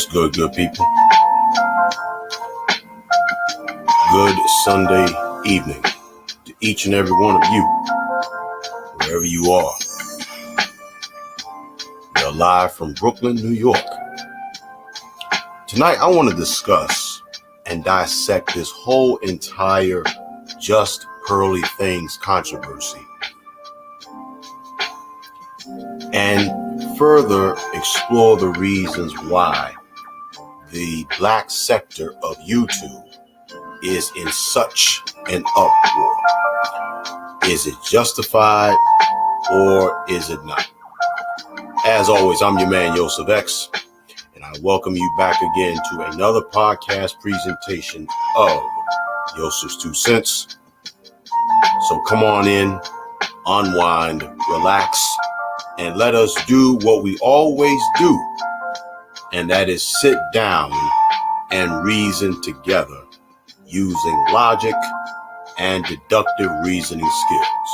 What's good, good people? Good Sunday evening to each and every one of you, wherever you are. We're live from Brooklyn, New York. Tonight, I want to discuss and dissect this whole entire Just Pearly Things controversy and further explore the reasons why the black sector of YouTube is in such an uproar. Is it justified or is it not? As always, I'm your man, Yosef, and I welcome you back again to another podcast presentation of Yosef's 2 Cents. So come on in, unwind, relax, and let us do what we always do, and that is sit down and reason together using logic and deductive reasoning skills.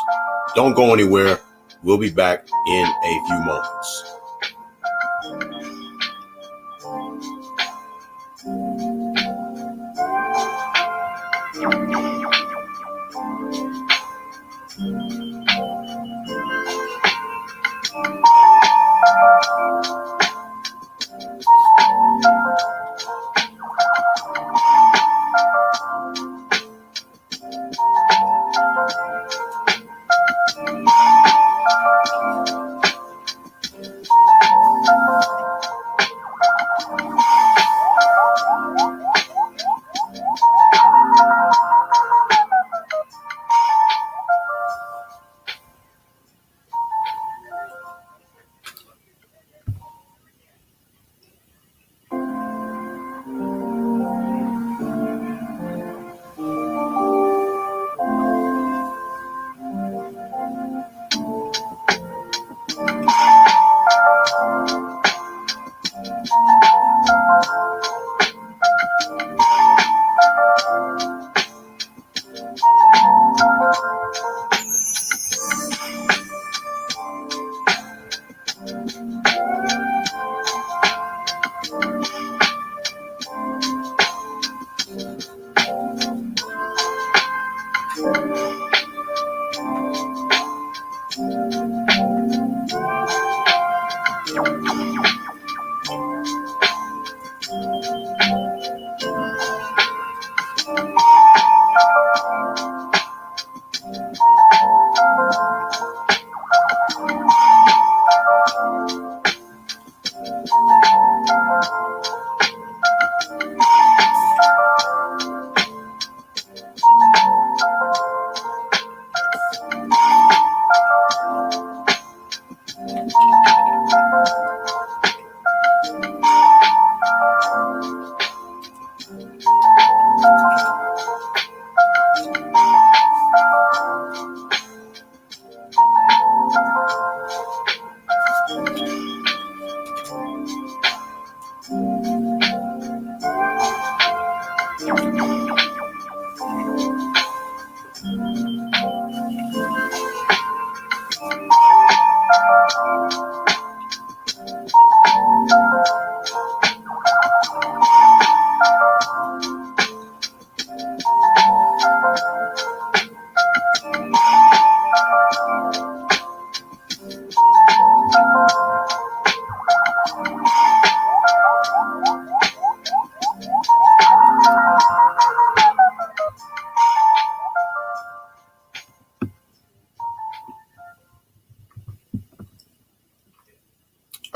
Don't go anywhere. We'll be back in a few moments.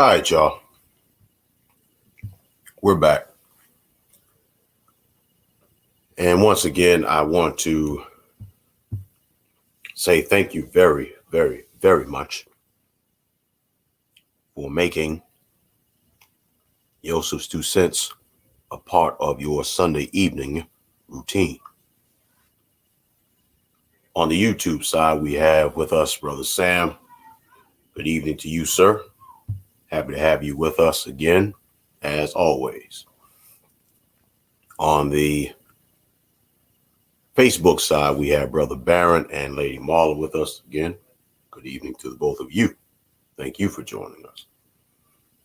All right, y'all. We're back. And once again, I want to say thank you very, very, very much for making Yosef's 2 Cents a part of your Sunday evening routine. On the YouTube side, we have with us Brother Sam. Good evening to you, sir. Happy to have you with us again, as always. On the Facebook side, we have Brother Barron and Lady Marla with us again. Good evening to the both of you. Thank you for joining us.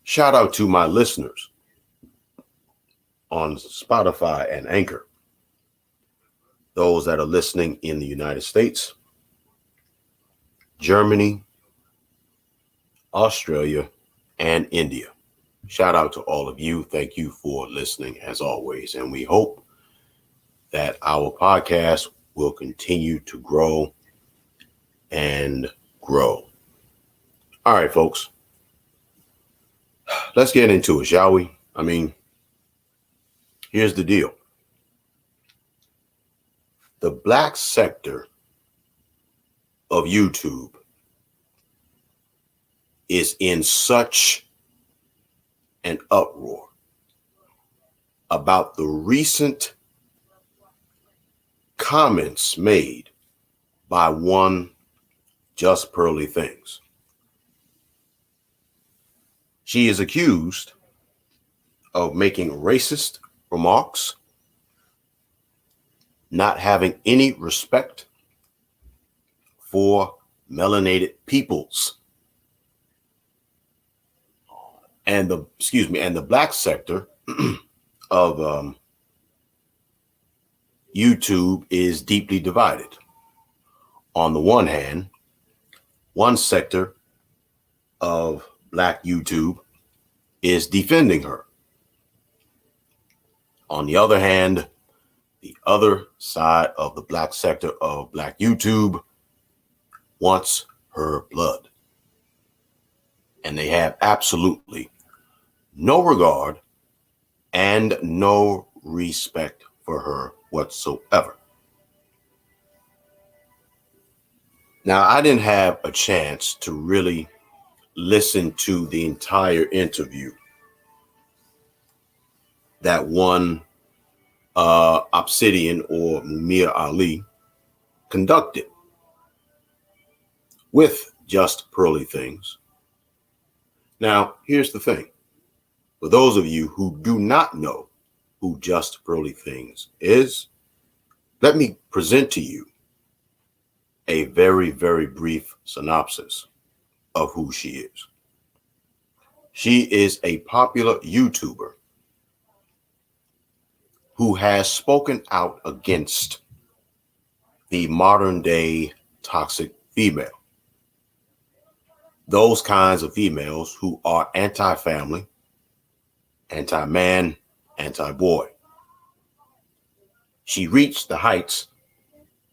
Shout out to my listeners on Spotify and Anchor. Those that are listening in the United States, Germany, Australia, and India. Shout out to all of you. Thank you for listening as always. And we hope that our podcast will continue to grow and grow. All right, folks. Let's get into it, shall we? I mean, here's the deal. The black sector of YouTube is in such an uproar about the recent comments made by one Just Pearly Things. She is accused of making racist remarks, not having any respect for melanated peoples, and the black sector of YouTube is deeply divided. On the one hand, one sector of black YouTube is defending her. On the other hand, the other side of the black sector of black YouTube wants her blood. And they have absolutely no regard and no respect for her whatsoever. Now, I didn't have a chance to really listen to the entire interview that one Obsidian or Mumia Ali conducted with Just Pearly Things. Now, here's the thing. For those of you who do not know who Just Pearly Things is, let me present to you a very, very brief synopsis of who she is. She is a popular YouTuber who has spoken out against the modern day toxic female. Those kinds of females who are anti-family, anti-man, anti-boy. She reached the heights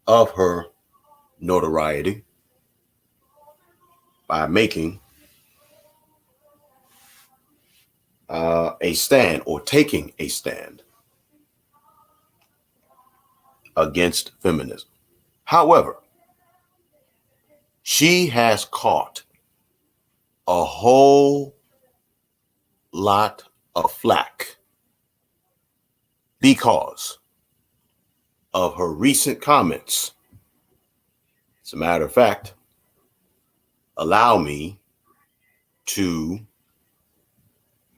of her notoriety by making a stand or taking a stand against feminism. However, she has caught a whole lot of flack because of her recent comments. As a matter of fact, allow me to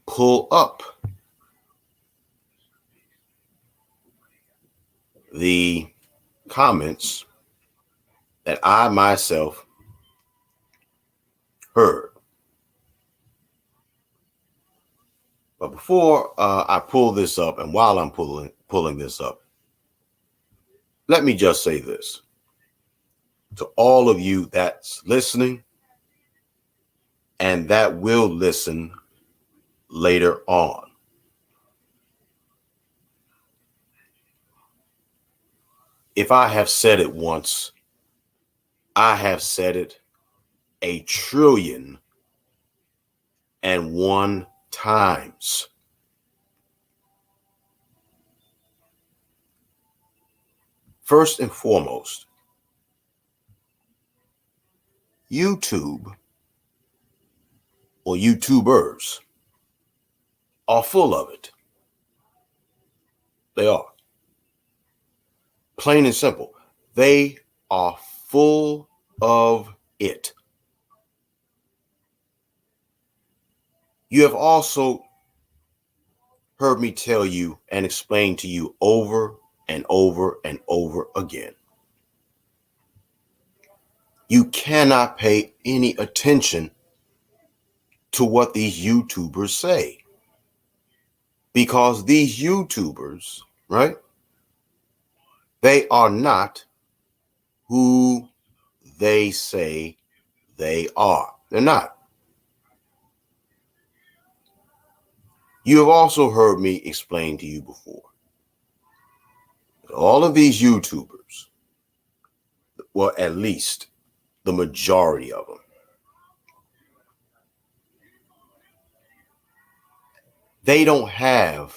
pull up the comments that I myself heard. But before I pull this up, and while I'm pulling this up, let me just say this to all of you that's listening and that will listen later on. If I have said it once, I have said it 1,000,000,001 times. First and foremost, YouTube or YouTubers are full of it. They are. Plain and simple. They are full of it. You have also heard me tell you and explain to you over and over and over again. You cannot pay any attention to what these YouTubers say because these YouTubers, right, they are not who they say they are. They're not. You have also heard me explain to you before that all of these YouTubers, well, at least the majority of them, they don't have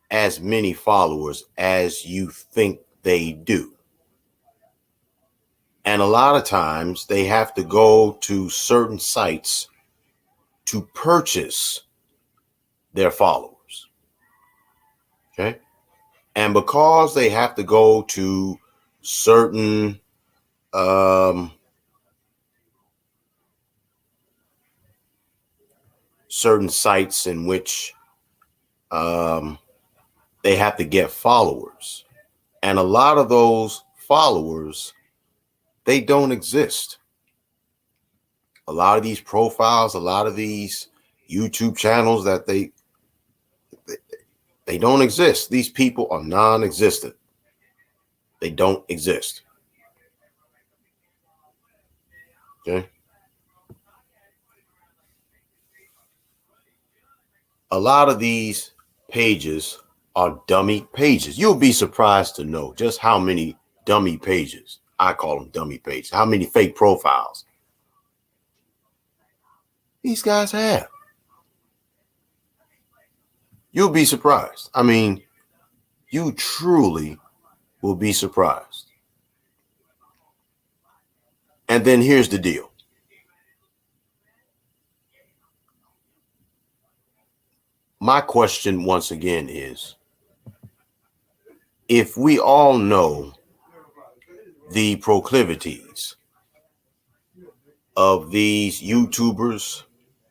as many followers as you think they do. And a lot of times they have to go to certain sites to purchase their followers. Okay. And because they have to go to certain certain sites in which they have to get followers, and a lot of those followers, they don't exist. A lot of these profiles, a lot of these YouTube channels that they don't exist. These people are non-existent. They don't exist. Okay. A lot of these pages are dummy pages. You'll be surprised to know just how many dummy pages, I call them dummy pages, how many fake profiles these guys have. You'll be surprised. I mean, you truly will be surprised. And then here's the deal. My question once again is, if we all know the proclivities of these YouTubers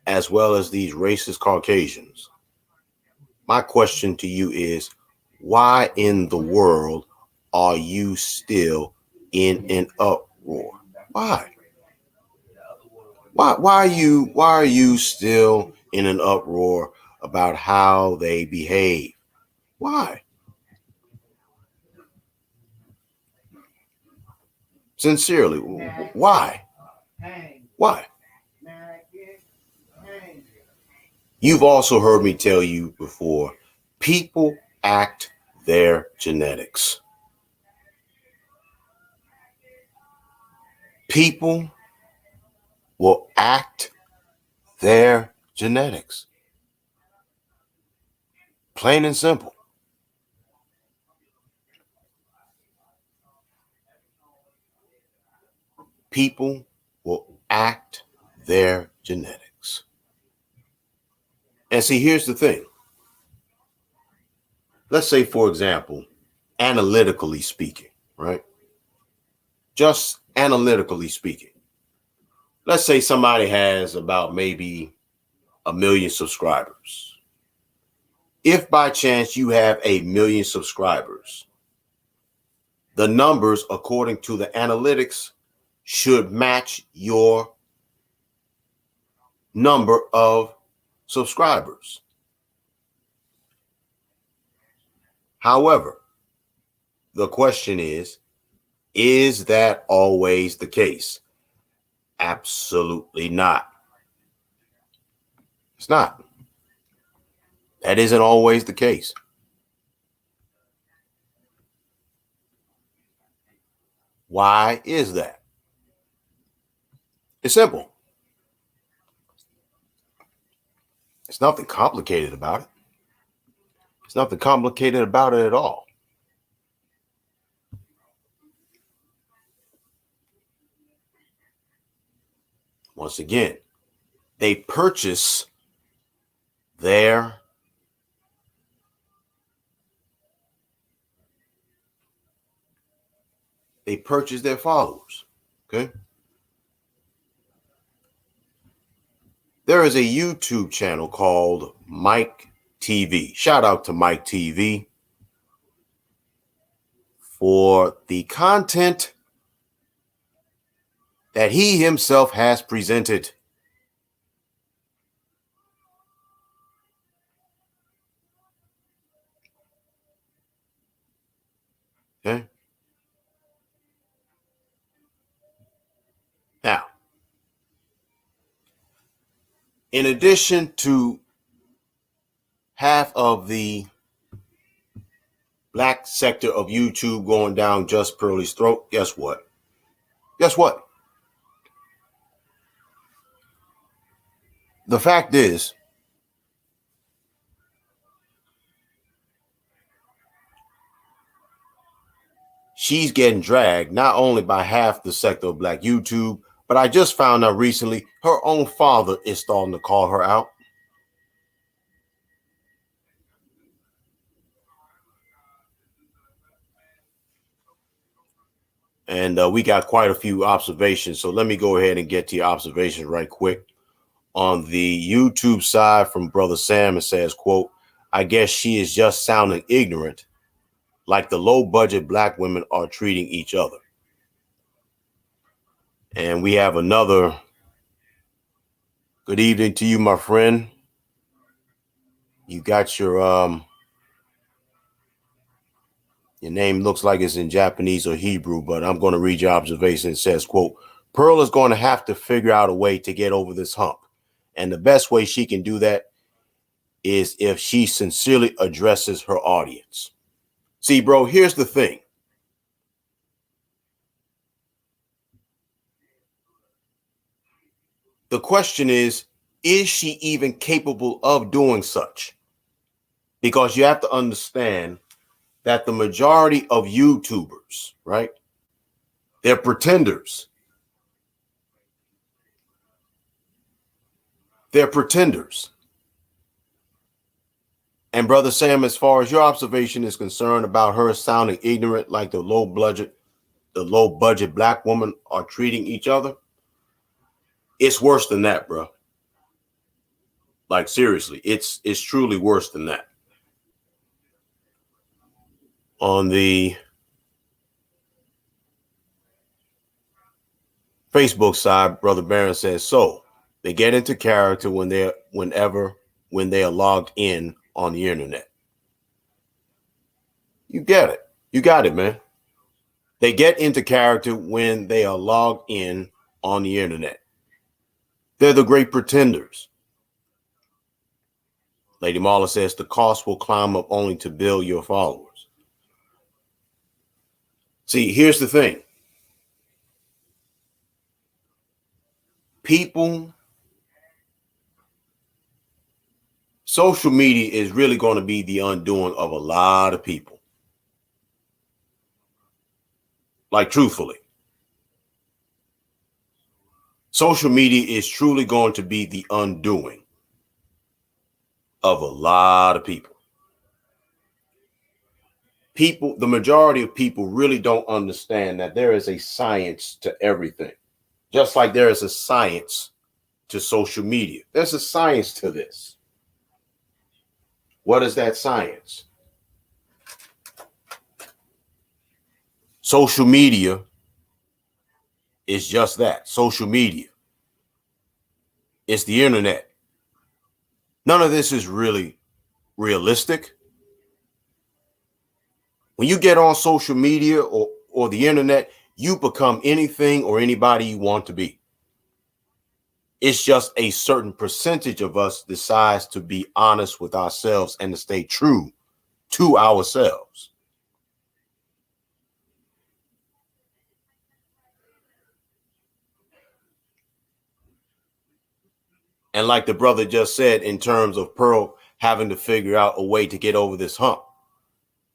as well as these racist Caucasians, my question to you is, why in the world are you still in an uproar? Why? Why are you still in an uproar about how they behave? Why? Sincerely, why? Why? You've also heard me tell you before, people act their genetics. People will act their genetics. Plain and simple. People will act their genetics. And see, here's the thing. Let's say, for example, analytically speaking, right? Just analytically speaking. Let's say somebody has about maybe 1 million subscribers. If by chance you have 1 million subscribers, the numbers, according to the analytics, should match your number of subscribers. However, the question is that always the case? Absolutely not. It's not. That isn't always the case. Why is that? It's simple. It's nothing complicated about it. It's nothing complicated about it at all. Once again, they purchase their followers. Okay. There is a YouTube channel called Mike TV. Shout out to Mike TV for the content that he himself has presented. Okay. Now, in addition to half of the black sector of YouTube going down just Pearly's throat, guess what? Guess what? The fact is, she's getting dragged not only by half the sector of black YouTube, but I just found out recently her own father is starting to call her out. And we got quite a few observations. So let me go ahead and get to your observations right quick. On the YouTube side from Brother Sam, it says, quote, I guess she is just sounding ignorant, like the low budget black women are treating each other. And we have another good evening to you, my friend. You got your name looks like it's in Japanese or Hebrew, but I'm going to read your observation. It says, quote, Pearl is going to have to figure out a way to get over this hump. And the best way she can do that is if she sincerely addresses her audience. See, bro, here's the thing. The question is she even capable of doing such? Because you have to understand that the majority of YouTubers, right, they're pretenders. They're pretenders. And Brother Sam, as far as your observation is concerned about her sounding ignorant like the low budget black women are treating each other, it's worse than that, bro. Like seriously, it's truly worse than that. On the Facebook side, Brother Barron says, so they get into character when they are logged in on the internet. You get it. You got it, man. They get into character when they are logged in on the internet. They're the great pretenders. Lady Marla says the cost will climb up only to build your followers. See, here's the thing. Social media is really going to be the undoing of a lot of people. Like, truthfully. Social media is truly going to be the undoing of a lot of people. The majority of people really don't understand that there is a science to everything. Just like there is a science to social media. There's a science to this. What is that science? Social media is just that. Social media. It's the internet. None of this is really realistic. When you get on social media or the internet, you become anything or anybody you want to be. It's just a certain percentage of us decides to be honest with ourselves and to stay true to ourselves. And like the brother just said, in terms of Pearl having to figure out a way to get over this hump.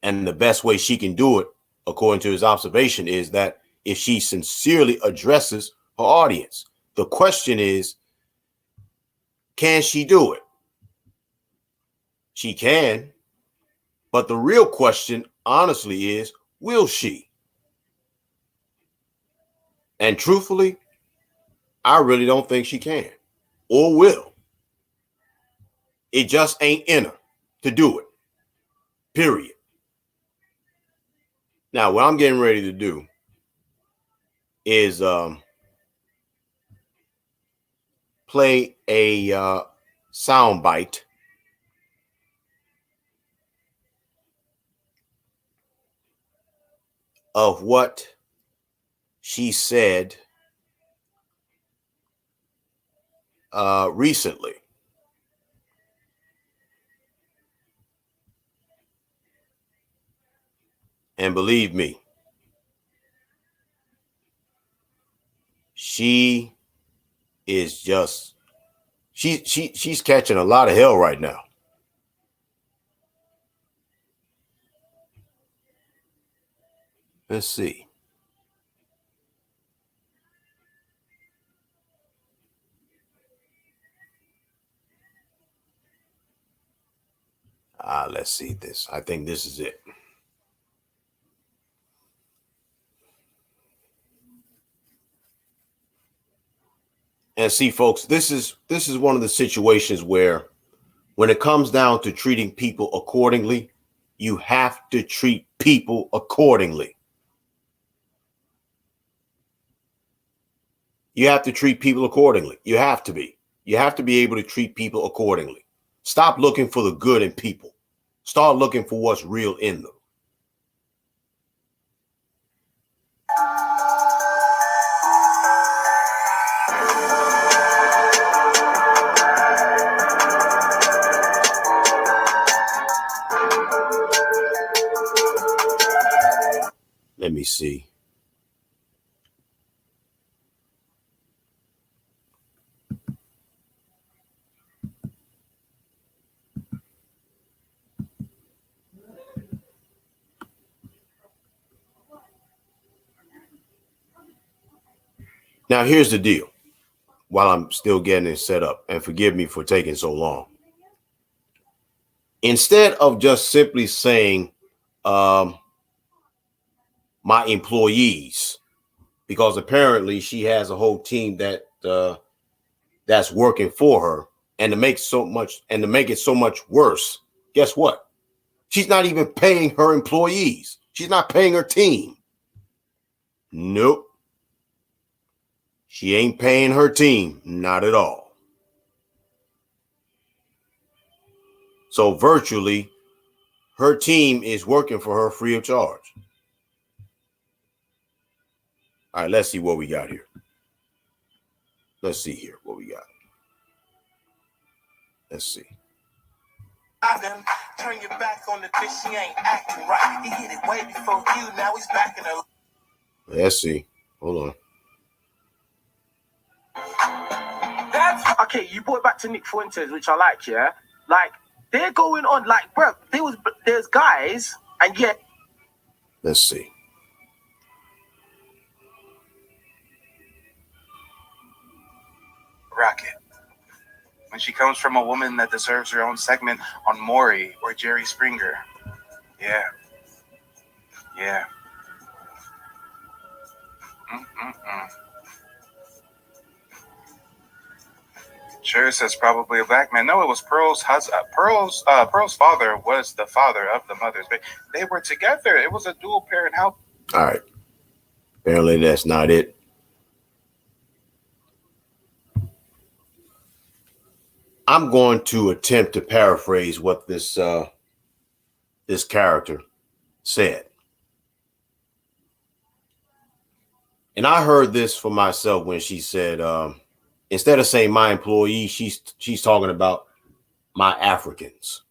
And the best way she can do it, according to his observation, is that if she sincerely addresses her audience. The question is, can she do it? She can. But the real question, honestly, is, will she? And truthfully, I really don't think she can or will. It just ain't in her to do it. Period. Now, what I'm getting ready to do is play a sound bite of what she said recently. And believe me, she is just she's catching a lot of hell right now. Let's see. Let's see this. I think this is it. And see, folks, this is one of the situations where when it comes down to treating people accordingly, you have to treat people accordingly. You have to treat people accordingly. You have to be. You have to be able to treat people accordingly. Stop looking for the good in people. Start looking for what's real in them. Let me see. Now, here's the deal. While I'm still getting it set up, and forgive me for taking so long. Instead of just simply saying my employees, because apparently she has a whole team that's working for her, and to make it so much worse, guess what? She's not even paying her employees. She's not paying her team. Nope. She ain't paying her team, not at all. So virtually, her team is working for her free of charge. All right, let's see what we got here. Let's see here what we got. Let's see. Turn your back on the bitch, she ain't acting right. He hit it way before you, now he's back in her. Let's see. Hold on. That's okay. You brought it back to Nick Fuentes, which I like. Yeah, like they're going on. Like, bro, there's guys, and yet. Let's see. Rocket. When she comes from a woman that deserves her own segment on Maury or Jerry Springer. Yeah. Yeah. Sure says probably a black man. No, it was Pearl's husband. Pearl's father was the father of the mother's baby. They were together. It was a dual parent house. All right. Apparently that's not it. I'm going to attempt to paraphrase what this character said. And I heard this for myself when she said, instead of saying my employees, she's talking about my Africans.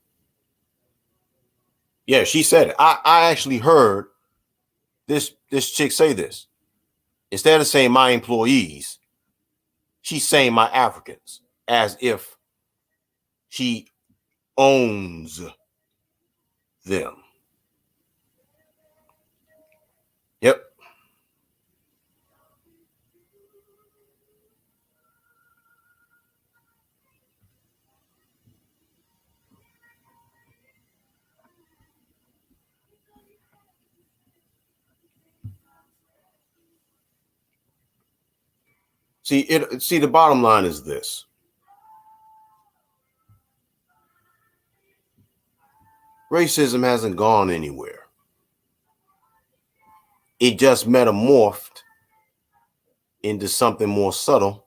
Yeah, she said it. I actually heard this chick say this. Instead of saying my employees, she's saying my Africans, as if she owns them. Yep. See, the bottom line is this. Racism hasn't gone anywhere. It just metamorphed into something more subtle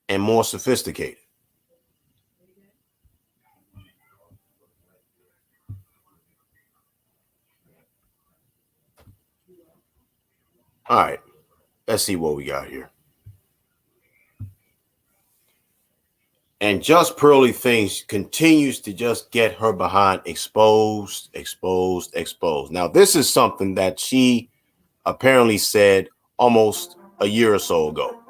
and more sophisticated. All right, let's see what we got here. And just Pearly things continues to just get her behind exposed. Now, this is something that she apparently said almost a year or so ago.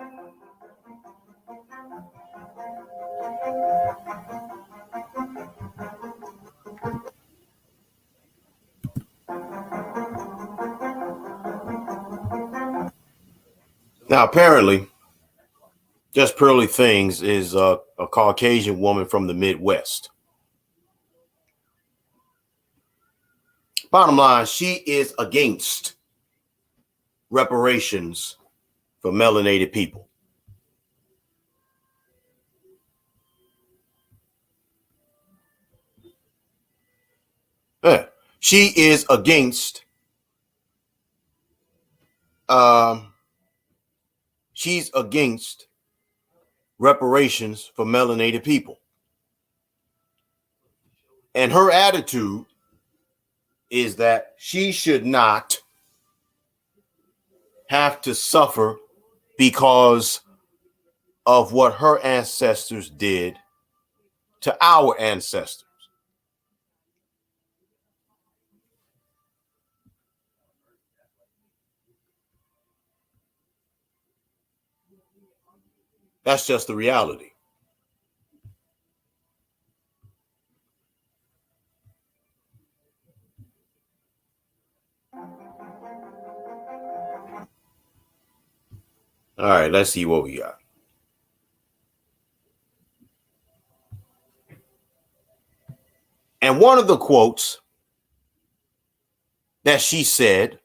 Now, apparently, just Pearly Things is a Caucasian woman from the Midwest. Bottom line, she is against reparations for melanated people. Yeah. She is against she's against reparations for melanated people. And her attitude is that she should not have to suffer because of what her ancestors did to our ancestors. That's just the reality. All right, let's see what we got. And one of the quotes that she said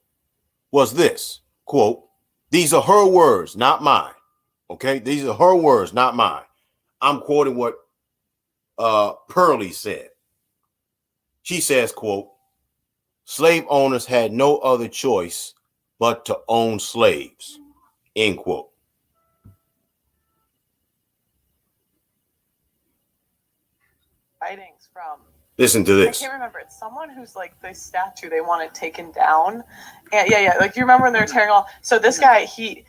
was this quote, "These are her words, not mine." Okay, these are her words, not mine. I'm quoting what Pearly said. She says, quote, "Slave owners had no other choice but to own slaves," end quote. Writings from. Listen to this. I can't remember. It's someone who's like the statue they wanted taken down. And yeah. Like you remember when they were tearing off. So this guy, he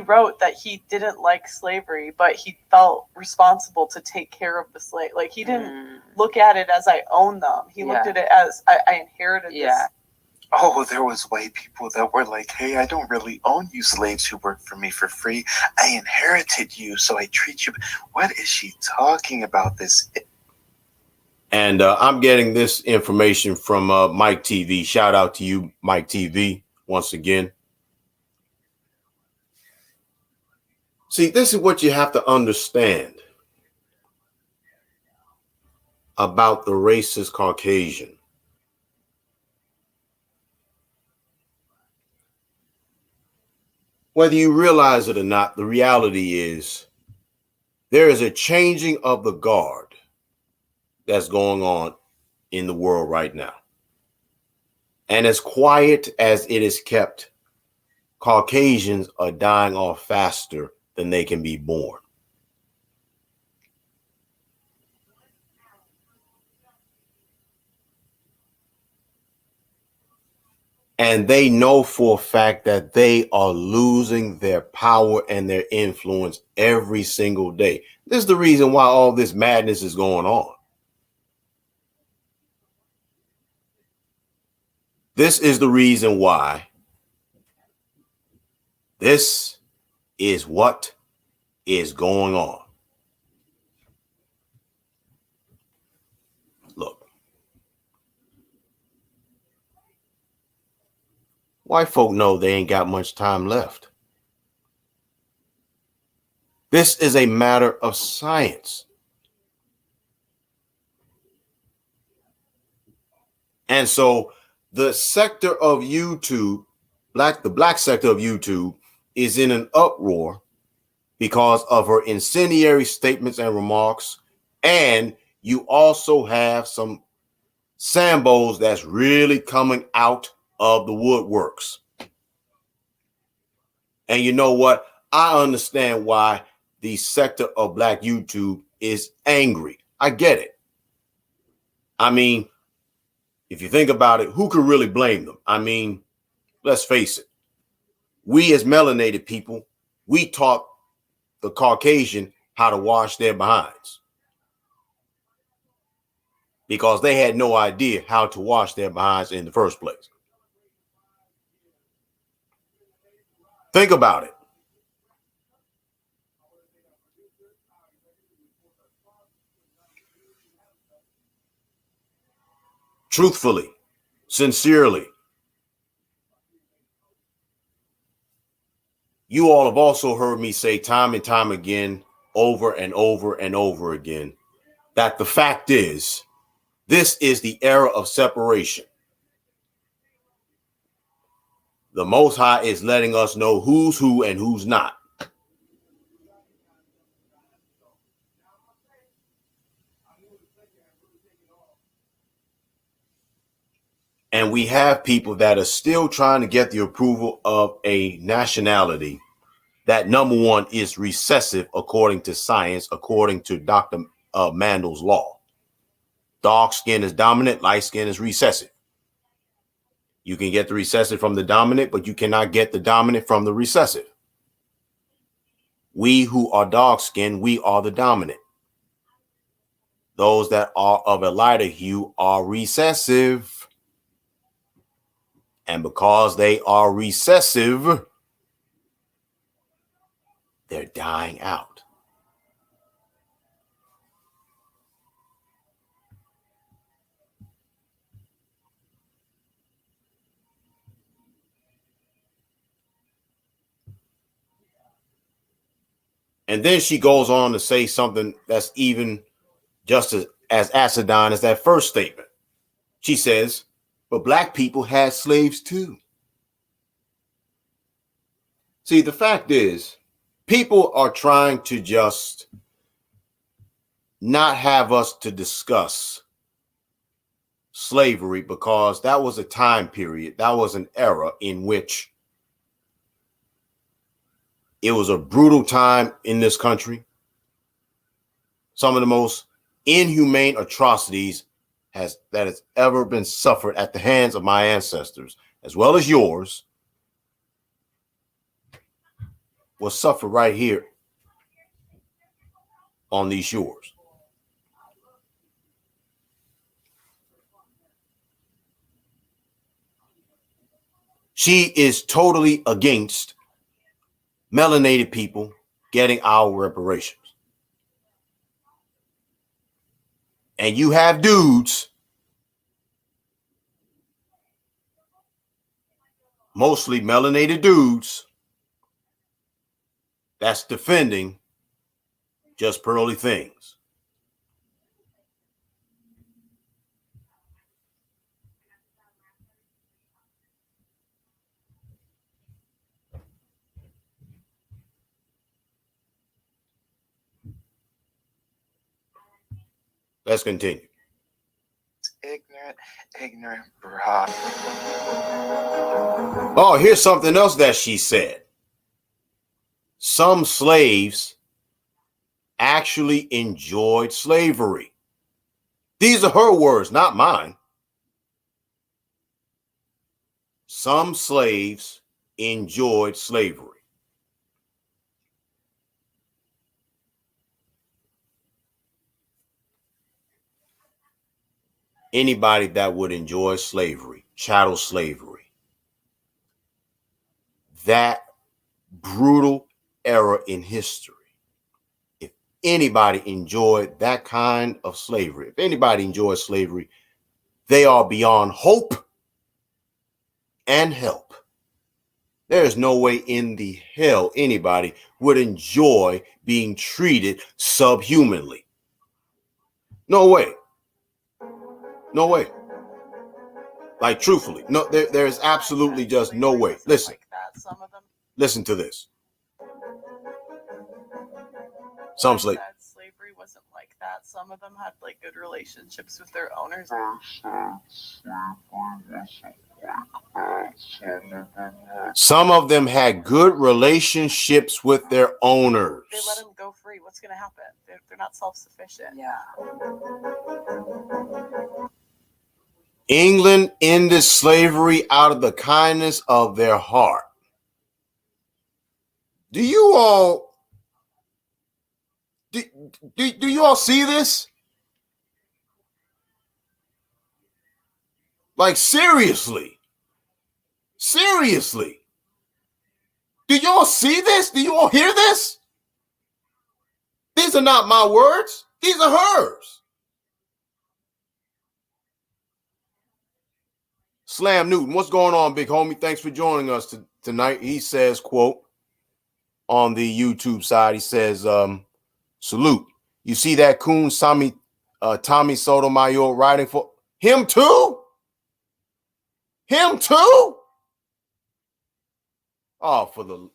wrote that he didn't like slavery, but he felt responsible to take care of the slave. Like he didn't look at it as I own them. He looked at it as I inherited this. Oh, there was white people that were like, "Hey, I don't really own you slaves who work for me for free. I inherited you, so I treat you." What is she talking about? And I'm getting this information from Mike TV. Shout out to you, Mike TV, once again. See, this is what you have to understand about the racist Caucasian. Whether you realize it or not, the reality is there is a changing of the guard that's going on in the world right now. And as quiet as it is kept, Caucasians are dying off faster than they can be born. And they know for a fact that they are losing their power and their influence every single day. This is the reason why all this madness is going on. This is the reason why. This is what is going on. Look, white folk know they ain't got much time left. This is a matter of science. And so the sector of YouTube, the black sector of YouTube, is in an uproar because of her incendiary statements and remarks. And you also have some Sambos that's really coming out of the woodworks. And you know what? I understand why the sector of black YouTube is angry. I get it. I mean, if you think about it, who could really blame them? I mean, let's face it. We as melanated people, we taught the Caucasian how to wash their behinds because they had no idea how to wash their behinds in the first place. Think about it. Truthfully, sincerely. You all have also heard me say time and time again, over and over and over again, that the fact is, this is the era of separation. The Most High is letting us know who's who and who's not. And we have people that are still trying to get the approval of a nationality that, number one, is recessive according to science, according to Dr. Mandel's law. Dark skin is dominant, light skin is recessive. You can get the recessive from the dominant, but you cannot get the dominant from the recessive. We who are dark skinned, we are the dominant. Those that are of a lighter hue are recessive. And because they are recessive, they're dying out. And then she goes on to say something that's even just as acidine as that first statement. She says, but black people had slaves too. See, the fact is, people are trying to just not have us to discuss slavery because that was a time period, that was an era in which it was a brutal time in this country. Some of the most inhumane atrocities that has ever been suffered at the hands of my ancestors, as well as yours, was suffered right here on these shores. She is totally against melanated people getting our reparations. And you have dudes, mostly melanated dudes, that's defending just pearly things. Let's continue. Ignorant, brah. Oh, here's something else that she said. Some slaves actually enjoyed slavery. These are her words, not mine. Some slaves enjoyed slavery. Anybody that would enjoy slavery, chattel slavery, that brutal era in history, if anybody enjoyed that kind of slavery, if anybody enjoyed slavery, they are beyond hope and help. There's no way in the hell anybody would enjoy being treated subhumanly. No way. No way. Like, truthfully, no, there is absolutely just no way. Listen, listen to this. Some slavery wasn't like that. Some of them had like good relationships with their owners. Some of them had good relationships with their owners. They let them go free. What's going to happen? They're not self-sufficient. Yeah. England ended slavery out of the kindness of their heart. Do you all do you all see this? Like seriously. Seriously. Do y'all see this? Do you all hear this? These are not my words. These are hers. Slam Newton, what's going on, big homie? Thanks for joining us tonight. He says, quote, on the YouTube side, he says, salute. You see that coon Tommy Sotomayor writing for him too? Him too? Oh, for the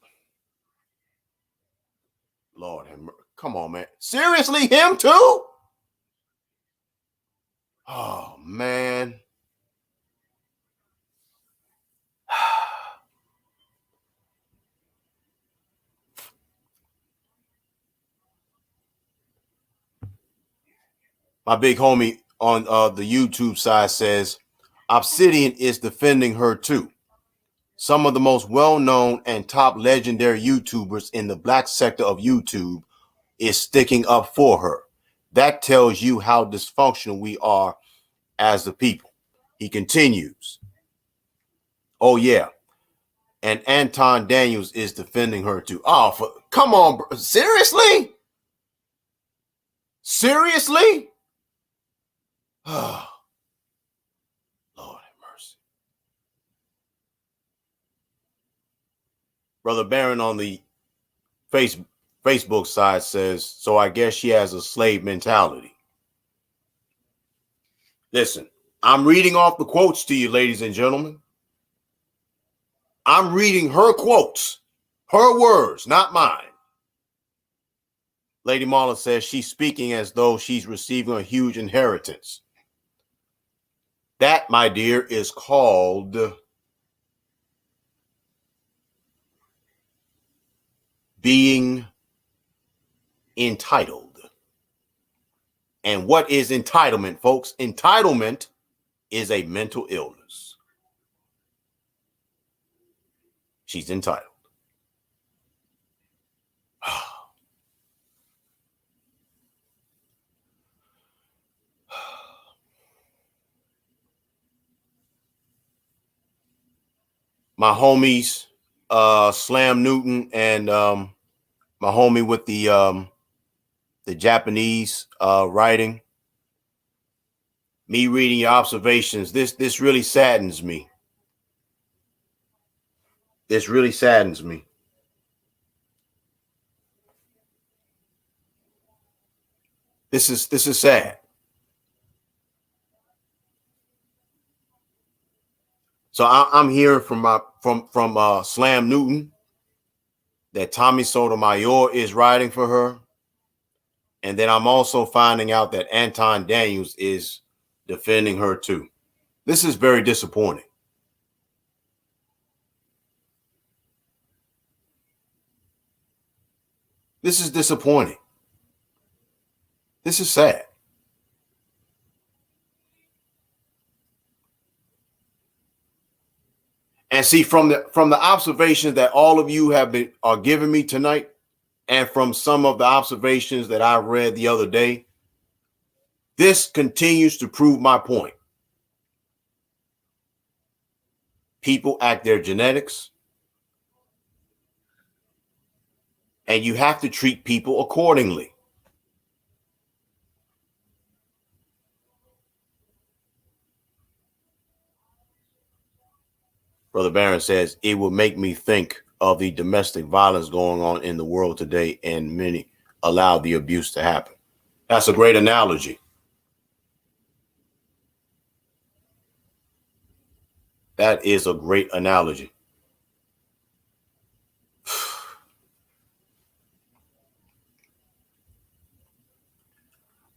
Lord have mercy. Come on, man. Seriously, him too? Oh, man. My big homie on the YouTube side says, Obsidian is defending her too. Some of the most well-known and top legendary YouTubers in the black sector of YouTube is sticking up for her. That tells you how dysfunctional we are as the people. He continues. Oh, yeah. And Anton Daniels is defending her too. Oh, come on, bro. Seriously? Seriously? Oh, Lord have mercy. Brother Barron on the Facebook side says, so I guess she has a slave mentality. Listen, I'm reading off the quotes to you, ladies and gentlemen. I'm reading her quotes, her words, not mine. Lady Marla says she's speaking as though she's receiving a huge inheritance. That, my dear, is called being entitled. And what is entitlement, folks? Entitlement is a mental illness. She's entitled. My homies, Slam Newton and my homie with the Japanese writing. Me reading your observations, this really saddens me. This really saddens me. This is sad. So I'm hearing from Slam Newton that Tommy Sotomayor is writing for her, and then I'm also finding out that Anton Daniels is defending her too. This is very disappointing. This is disappointing. This is sad. And see, from the observations that all of you are giving me tonight, and from some of the observations that I read the other day, this continues to prove my point. People act their genetics, and you have to treat people accordingly. Brother Barron says, it will make me think of the domestic violence going on in the world today, and many allow the abuse to happen. That's a great analogy. That is a great analogy.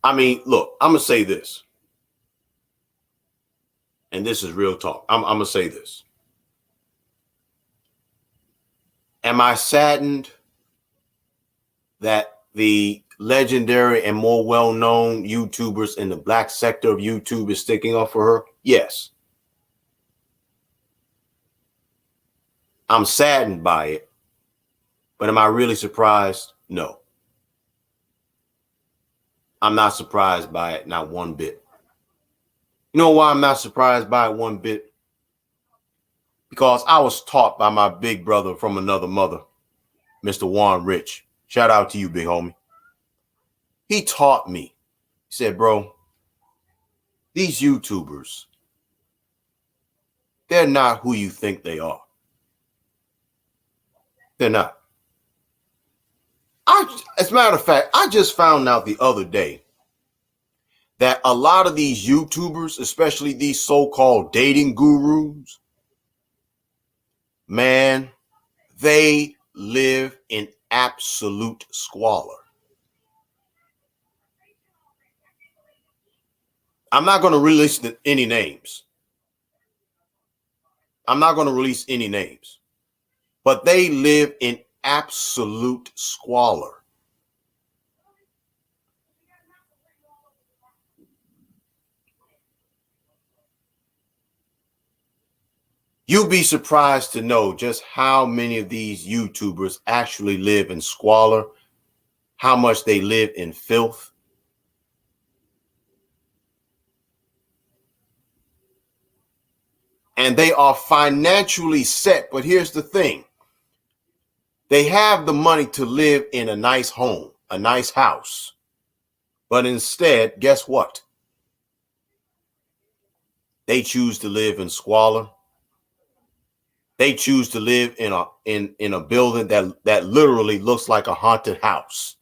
I mean, look, I'm going to say this. And this is real talk. I'm going to say this. Am I saddened that the legendary and more well-known YouTubers in the black sector of YouTube is sticking up for her? Yes. I'm saddened by it, But am I really surprised? No. I'm not surprised by it, not one bit. You know why I'm not surprised by it one bit? Because I was taught by my big brother from another mother, Mr. Warren Rich. Shout out to you, big homie. He taught me. He said, bro, these YouTubers, they're not who you think they are. They're not. As a matter of fact, I just found out the other day that a lot of these YouTubers, especially these so-called dating gurus, man, they live in absolute squalor. I'm not going to release any names. But they live in absolute squalor. You'll be surprised to know just how many of these YouTubers actually live in squalor, how much they live in filth. And they are financially set. But here's the thing. They have the money to live in a nice home, a nice house. But instead, guess what? They choose to live in squalor. They choose to live in a building that literally looks like a haunted house.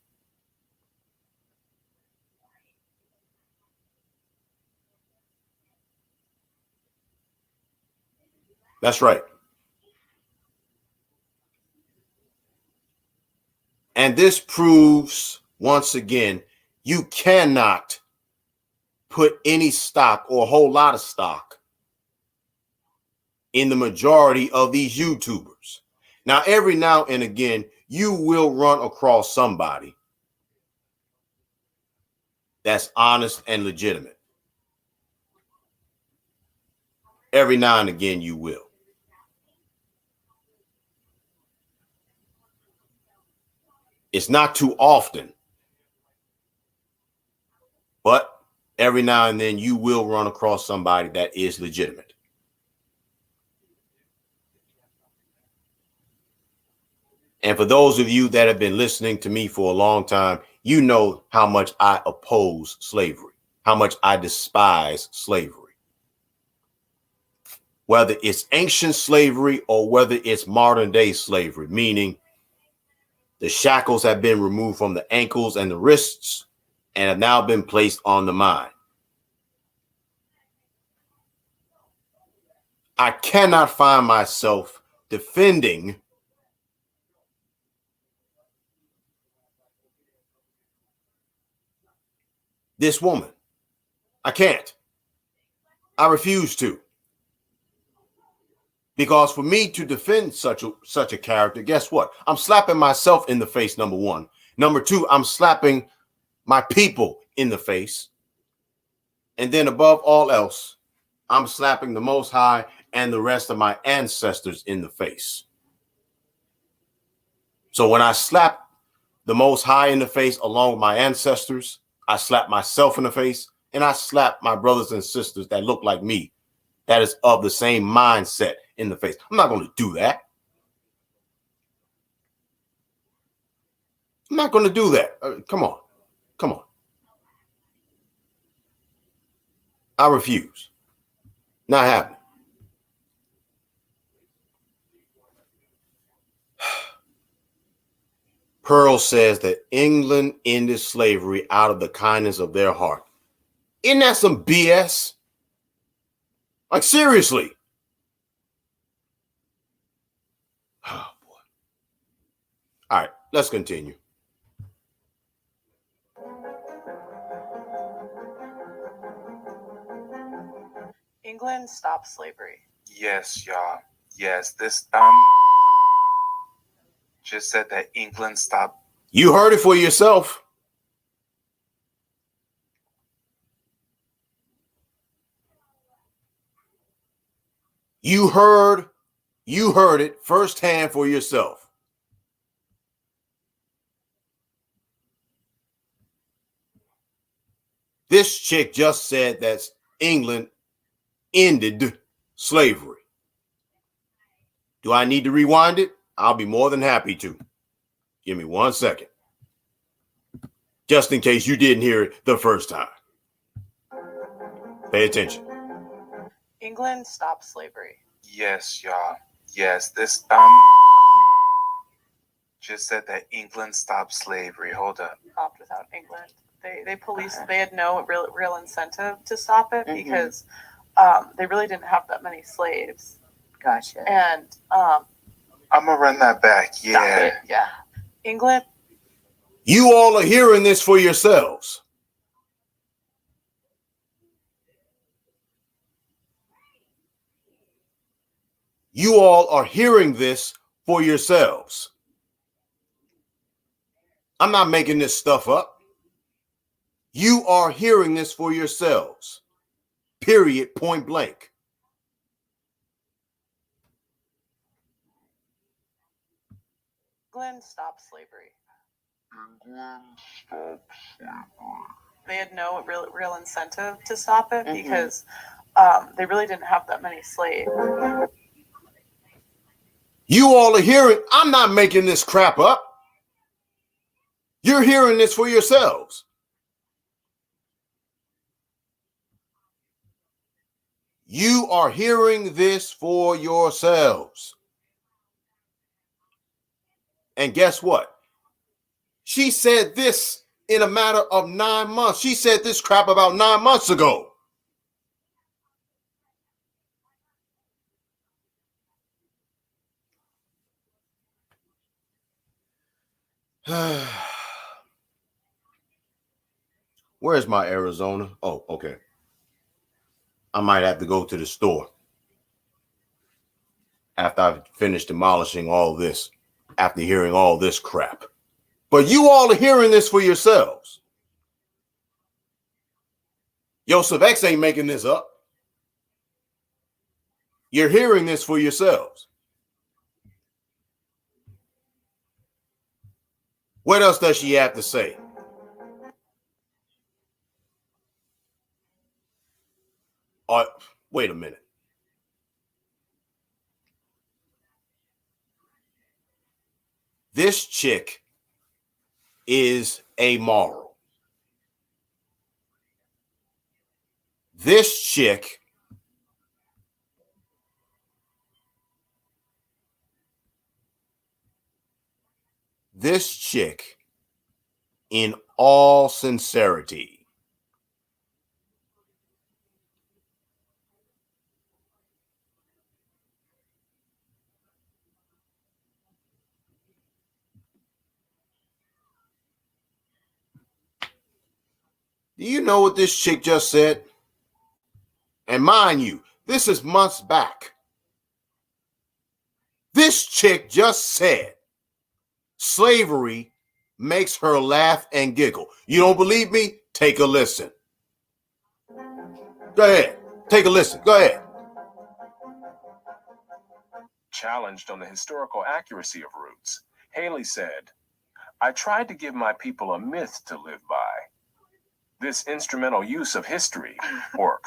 That's right. And this proves once again, you cannot put any stock or a whole lot of stock in the majority of these YouTubers. Now, every now and again, you will run across somebody that's honest and legitimate. Every now and again, you will. It's not too often, but every now and then you will run across somebody that is legitimate. And for those of you that have been listening to me for a long time, you know how much I oppose slavery, how much I despise slavery. Whether it's ancient slavery or whether it's modern day slavery, meaning the shackles have been removed from the ankles and the wrists and have now been placed on the mind. I cannot find myself defending this woman. I can't. I refuse to. Because for me to defend such a character, guess what? I'm slapping myself in the face, number one. Number two, I'm slapping my people in the face. And then above all else, I'm slapping the Most High and the rest of my ancestors in the face. So when I slap the Most High in the face along with my ancestors, I slap myself in the face, and I slap my brothers and sisters that look like me, that is of the same mindset, in the face. I'm not going to do that. I'm not going to do that. Come on. I refuse. Not happening. Pearl says that England ended slavery out of the kindness of their heart. Isn't that some BS? Like, seriously. Oh, boy. All right, let's continue. England stopped slavery. Yes, y'all. Yes, this just said that England stopped. You heard it for yourself. You heard it firsthand for yourself. This chick just said that England ended slavery. Do I need to rewind it? I'll be more than happy to. Give me 1 second. Just in case you didn't hear it the first time. Pay attention. England stopped slavery. Yes, y'all. Yes, this just said that England stopped slavery. Hold up. Stopped without England. They policed. They had no real incentive to stop it because they really didn't have that many slaves. Gotcha. And I'm gonna run that back. Yeah. Yeah. England. You all are hearing this for yourselves. You all are hearing this for yourselves. I'm not making this stuff up. You are hearing this for yourselves. Period. Point blank. England stopped slavery. They had no real incentive to stop it because they really didn't have that many slaves. You all are hearing, I'm not making this crap up. You're hearing this for yourselves. You are hearing this for yourselves. And guess what? She said this in a matter of 9 months. She said this crap about 9 months ago. Where's my Arizona? Oh, okay. I might have to go to the store after I've finished demolishing all this, after hearing all this crap. But you all are hearing this for yourselves. Yosef X ain't making this up. You're hearing this for yourselves. What else does she have to say? Wait a minute. This chick is amoral. This chick in all sincerity, do you know what this chick just said? And mind you, this is months back. This chick just said slavery makes her laugh and giggle. You don't believe me? Take a listen. Go ahead. Take a listen. Go ahead. Challenged on the historical accuracy of roots, Haley said, "I tried to give my people a myth to live by. This instrumental use of history, or..."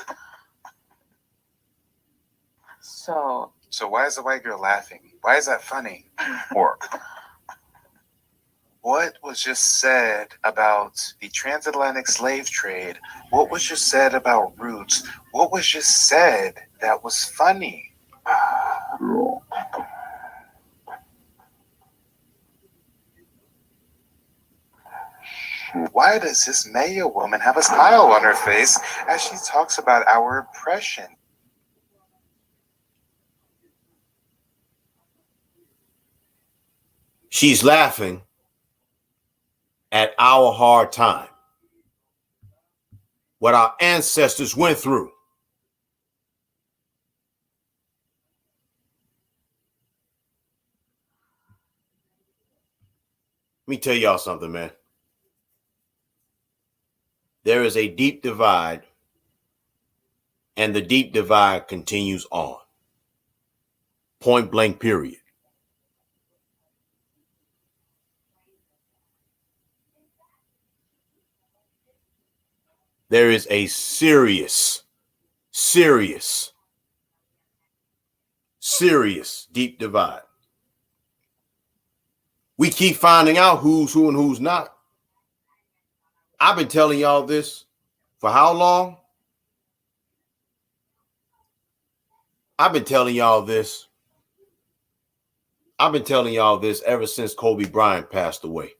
So why is the white girl laughing? Why is that funny? Or What was just said about the transatlantic slave trade? What was just said about roots? What was just said that was funny? Why does this Maya woman have a smile on her face as she talks about our oppression? She's laughing at our hard time, what our ancestors went through. Let me tell y'all something, man. There is a deep divide, and the deep divide continues on. Point blank, period. there is a serious deep divide. We keep finding out who's who and who's not. I've been telling y'all this for how long? I've been telling y'all this ever since Kobe Bryant passed away.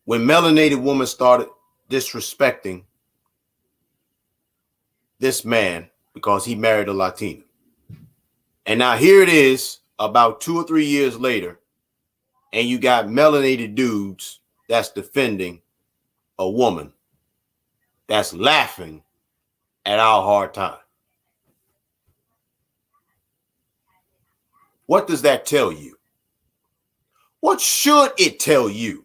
When melanated women started disrespecting this man because he married a Latina. And now here it is about 2 or 3 years later, and you got melanated dudes that's defending a woman that's laughing at our hard time. What does that tell you? What should it tell you?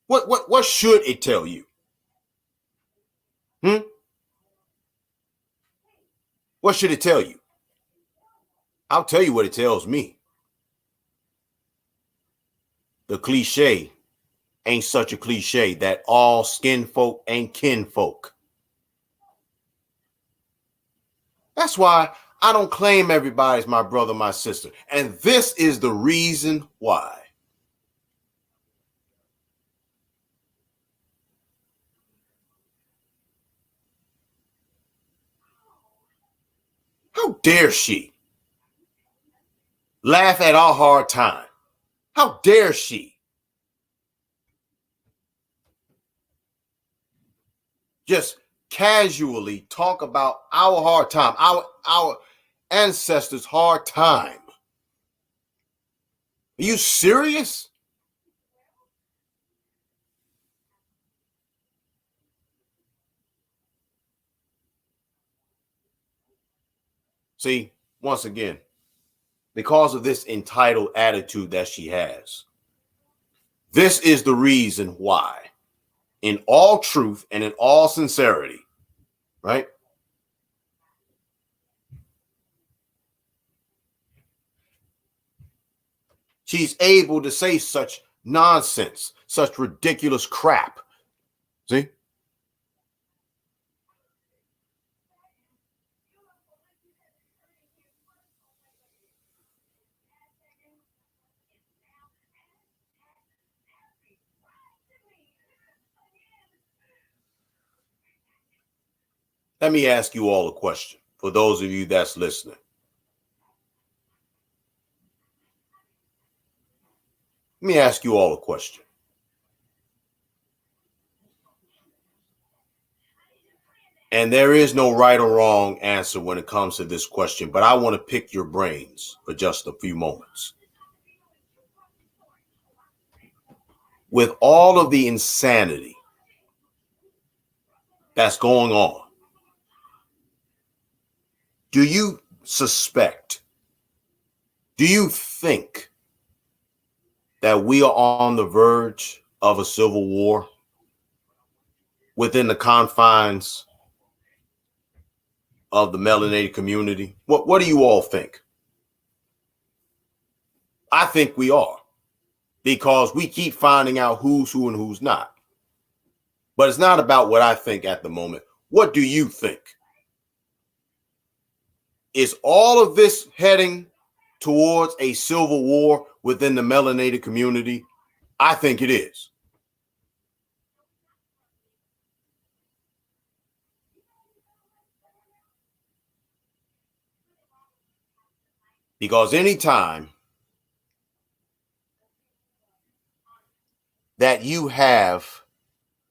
What should it tell you? What should it tell you? I'll tell you what it tells me. The cliche ain't such a cliche that all skin folk ain't kin folk. That's why I don't claim everybody's my brother, my sister. And this is the reason why. How dare she laugh at our hard time? How dare she just casually talk about our hard time, our ancestors' hard time? Are you serious? See, once again, because of this entitled attitude that she has, this is the reason why, in all truth and in all sincerity, right? She's able to say such nonsense, such ridiculous crap. See? Let me ask you all a question, for those of you that's listening. Let me ask you all a question. And there is no right or wrong answer when it comes to this question, but I want to pick your brains for just a few moments. With all of the insanity that's going on, do you suspect, do you think that we are on the verge of a civil war within the confines of the melanated community? What do you all think? I think we are, because we keep finding out who's who and who's not. But it's not about what I think at the moment. What do you think? Is all of this heading towards a civil war within the melanated community? I think it is. Because anytime that you have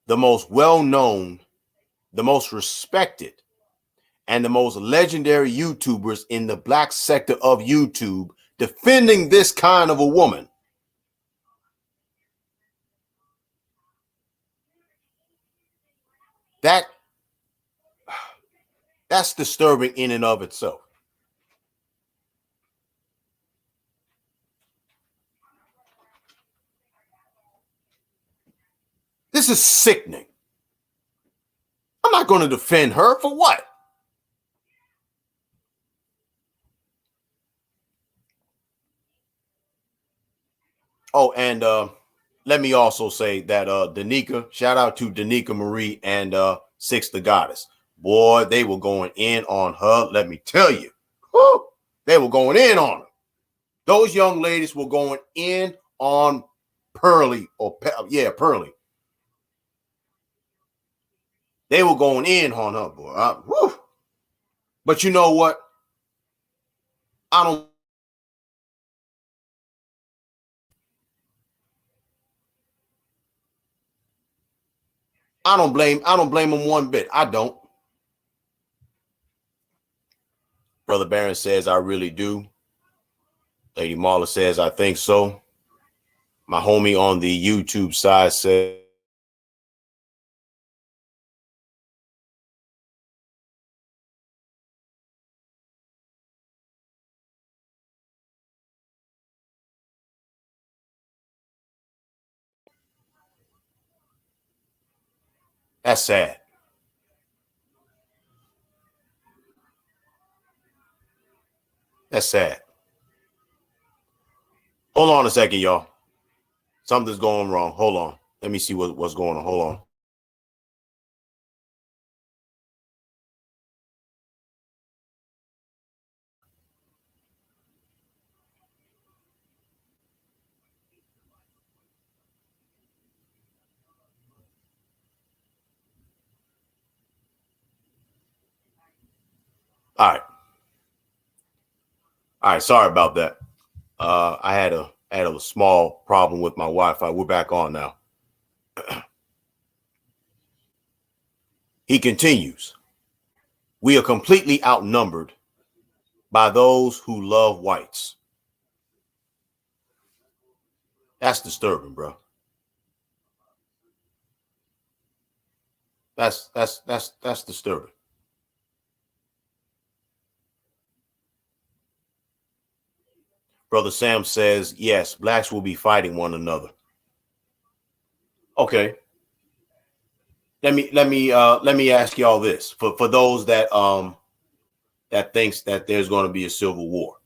the most well-known, the most respected, and the most legendary YouTubers in the black sector of YouTube defending this kind of a woman, that's disturbing in and of itself. This is sickening. I'm not going to defend her for what? Oh, and let me also say that Danica, shout out to Danica Marie and Six the Goddess. Boy, they were going in on her. Let me tell you, whew, they were going in on her. Those young ladies were going in on Pearly Pearly. They were going in on her, boy. But you know what? I don't blame them one bit. I don't. Brother Barron says I really do. Lady Marla says I think so. My homie on the YouTube side says that's sad. That's sad. Hold on a second, y'all. Something's going wrong. Hold on. Let me see what's going on. Hold on. All right. All right. Sorry about that. I had a small problem with my Wi-Fi. We're back on now. He continues. We are completely outnumbered by those who love whites. That's disturbing, bro. That's disturbing. Brother Sam says, yes, blacks will be fighting one another. Okay. Let me ask y'all this. For those that that thinks that there's going to be a civil war.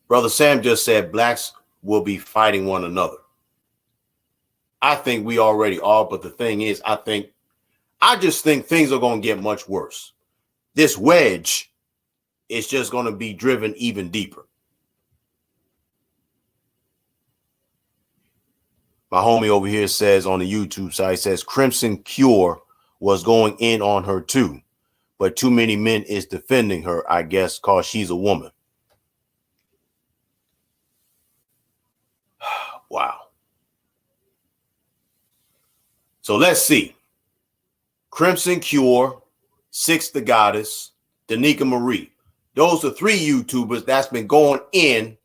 Brother Sam just said blacks will be fighting one another. I think we already are, but the thing is, I just think things are going to get much worse. This wedge is just going to be driven even deeper. My homie over here says on the YouTube side, says Crimson Cure was going in on her too, but too many men is defending her, I guess, because she's a woman. Wow. So let's see. Crimson Cure, Six the Goddess, Danica Marie. Those are three YouTubers that's been going in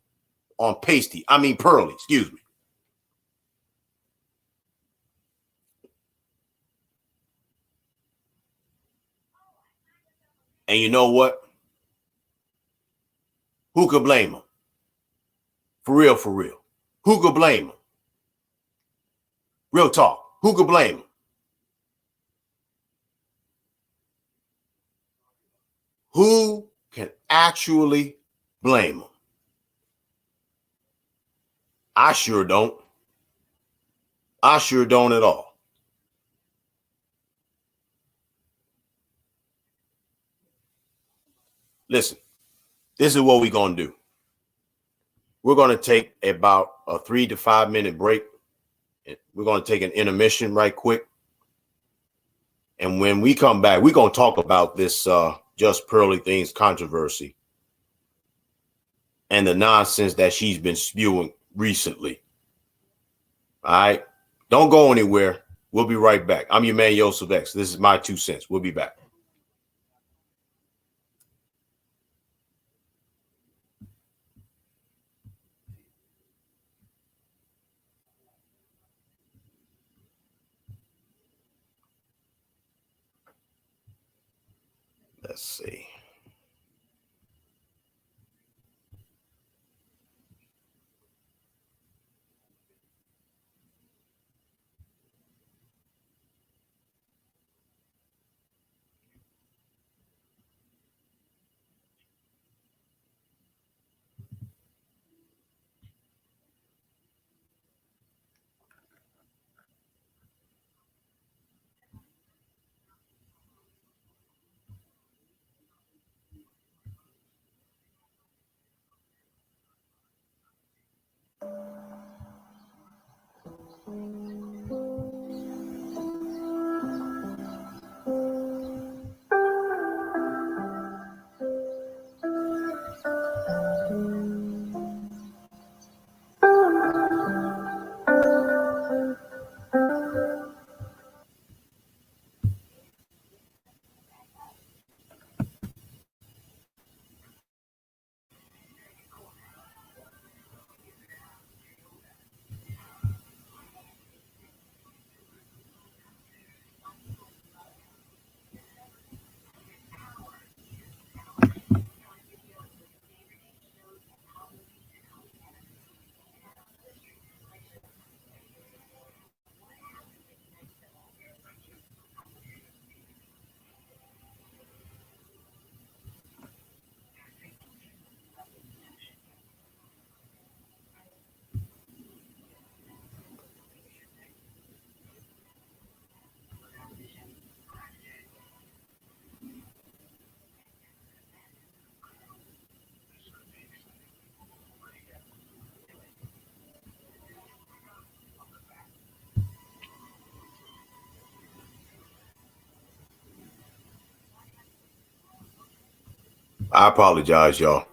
on Pearly, excuse me. And you know what? Who could blame them? For real, for real. Who could blame them? Real talk. Who could blame them? Who can actually blame them? I sure don't. I sure don't at all. Listen, this is what we're going to do. We're going to take about a 3 to 5 minute break. We're going to take an intermission right quick. And when we come back, we're going to talk about this Just Pearly Things controversy and the nonsense that she's been spewing recently. All right. Don't go anywhere. We'll be right back. I'm your man, Yosef X. This is my 2 cents. We'll be back. Let's see. I apologize, y'all.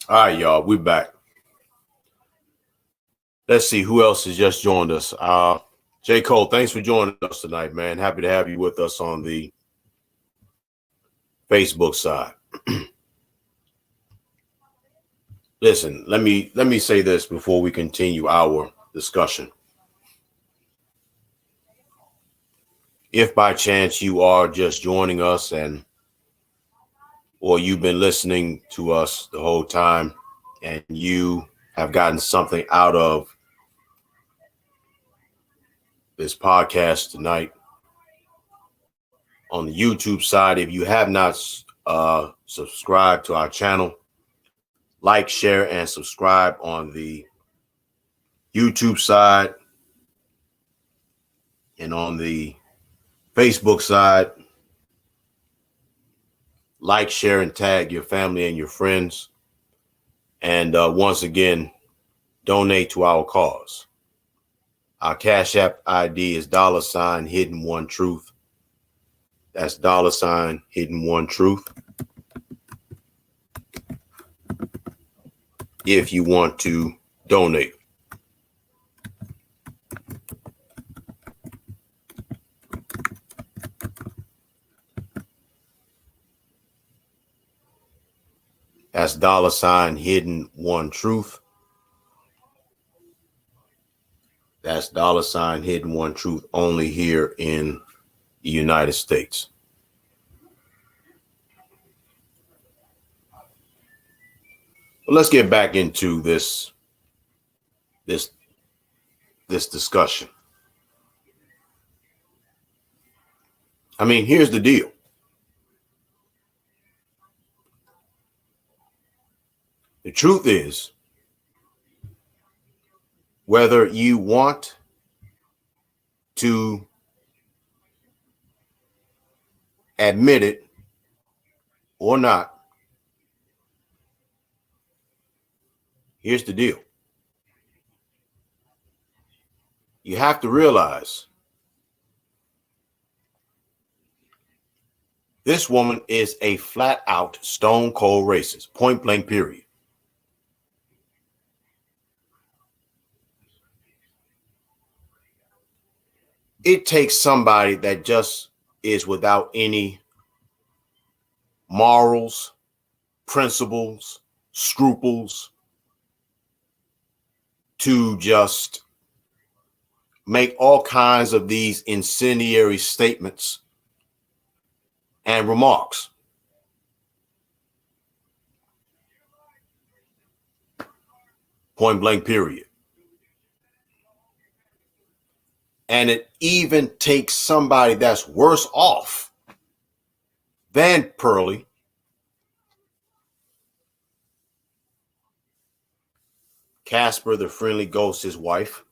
All right, y'all, we're back. Let's see who else has just joined us. J. Cole, thanks for joining us tonight, man. Happy to have you with us on the Facebook side. Listen, let me say this before we continue our discussion. If by chance you are just joining us or you've been listening to us the whole time and you have gotten something out of this podcast tonight, on the YouTube side, if you have not subscribed to our channel, like, share, and subscribe on the YouTube side. And on the Facebook side, like, share, and tag your family and your friends. And once again, donate to our cause. Our Cash App ID is $Hidden One Truth. That's $Hidden One Truth. If you want to donate. That's $Hidden One Truth. That's $Hidden One Truth only here in the United States. But let's get back into this discussion. I mean, here's the deal. The truth is, whether you want to admit it or not, here's the deal. You have to realize this woman is a flat out stone cold racist, point blank, period. It takes somebody that just is without any morals, principles, scruples to just make all kinds of these incendiary statements and remarks. Point blank, period. And it even takes somebody that's worse off than Pearly Casper, the friendly ghost, his wife,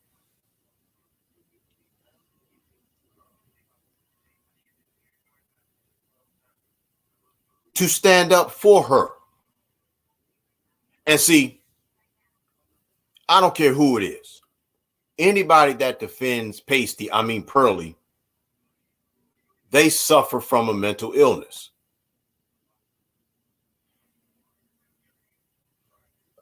to stand up for her. And see, I don't care who it is. Anybody that defends Pearly, they suffer from a mental illness.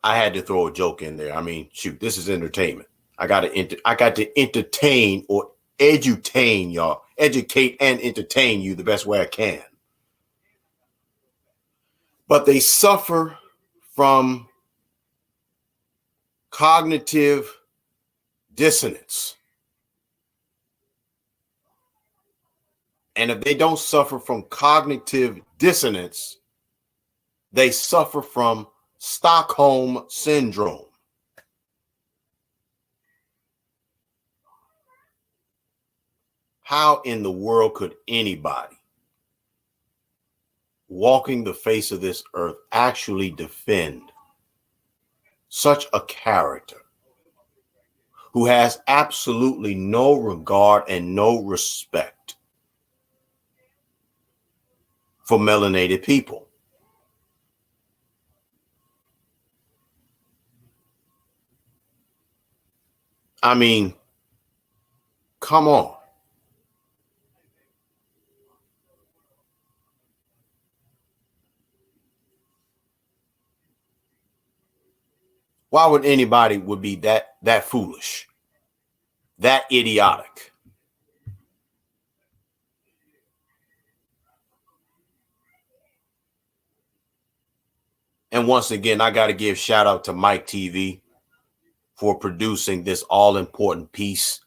I had to throw a joke in there. I mean, shoot, this is entertainment. I got to entertain or edutain y'all, educate and entertain you the best way I can. But they suffer from cognitive dissonance. And if they don't suffer from cognitive dissonance, they suffer from Stockholm syndrome. How in the world could anybody walking the face of this earth actually defend such a character who has absolutely no regard and no respect for melanated people? I mean, come on. Why would anybody would be that foolish, that idiotic? And once again, I got to give shout out to Mike TV for producing this all important piece.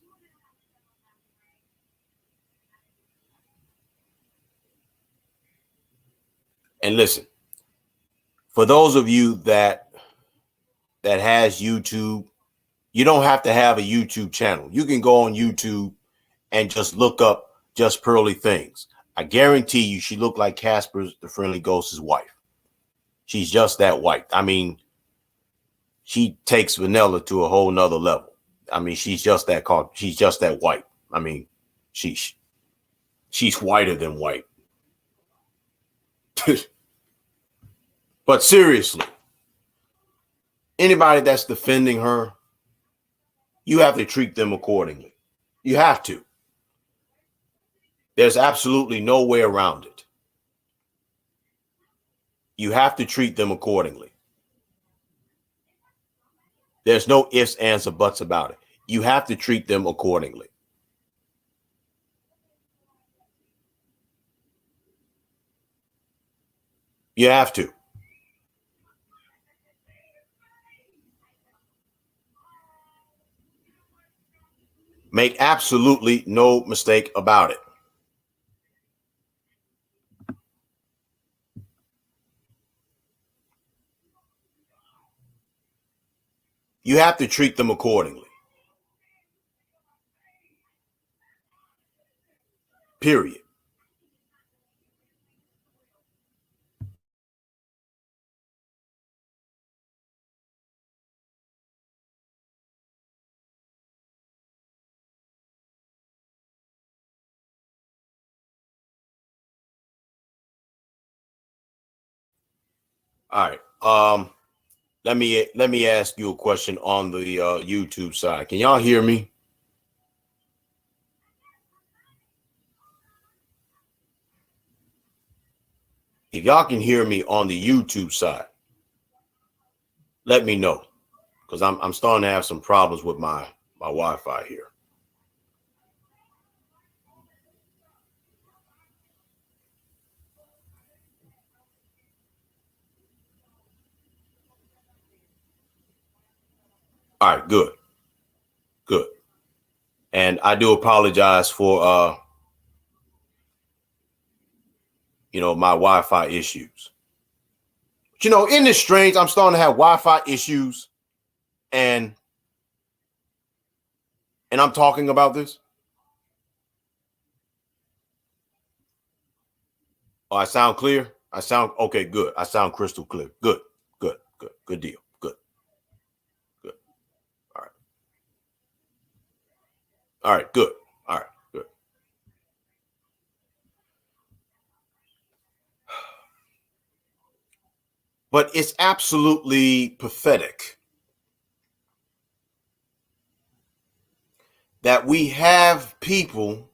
And listen, for those of you that has YouTube, you don't have to have a YouTube channel. You can go on YouTube and just look up just Pearly Things. I guarantee you she looked like Casper's, the friendly ghost's wife. She's just that white. I mean, she takes vanilla to a whole nother level. I mean, she's just that white. I mean, she's whiter than white. But seriously, anybody that's defending her, you have to treat them accordingly. You have to. There's absolutely no way around it. You have to treat them accordingly. There's no ifs, ands, or buts about it. You have to treat them accordingly. You have to. Make absolutely no mistake about it. you have to treat them accordingly. Period. All right. Let me ask you a question on the YouTube side. Can y'all hear me? If y'all can hear me on the YouTube side, let me know, because I'm starting to have some problems with my Wi-Fi here. All right, good. And I do apologize for my Wi-Fi issues. But in this strange, I'm starting to have Wi-Fi issues, and I'm talking about this. Oh, I sound clear? I sound okay, good. I sound crystal clear. Good deal. Good. All right, good. All right, good. But it's absolutely pathetic that we have people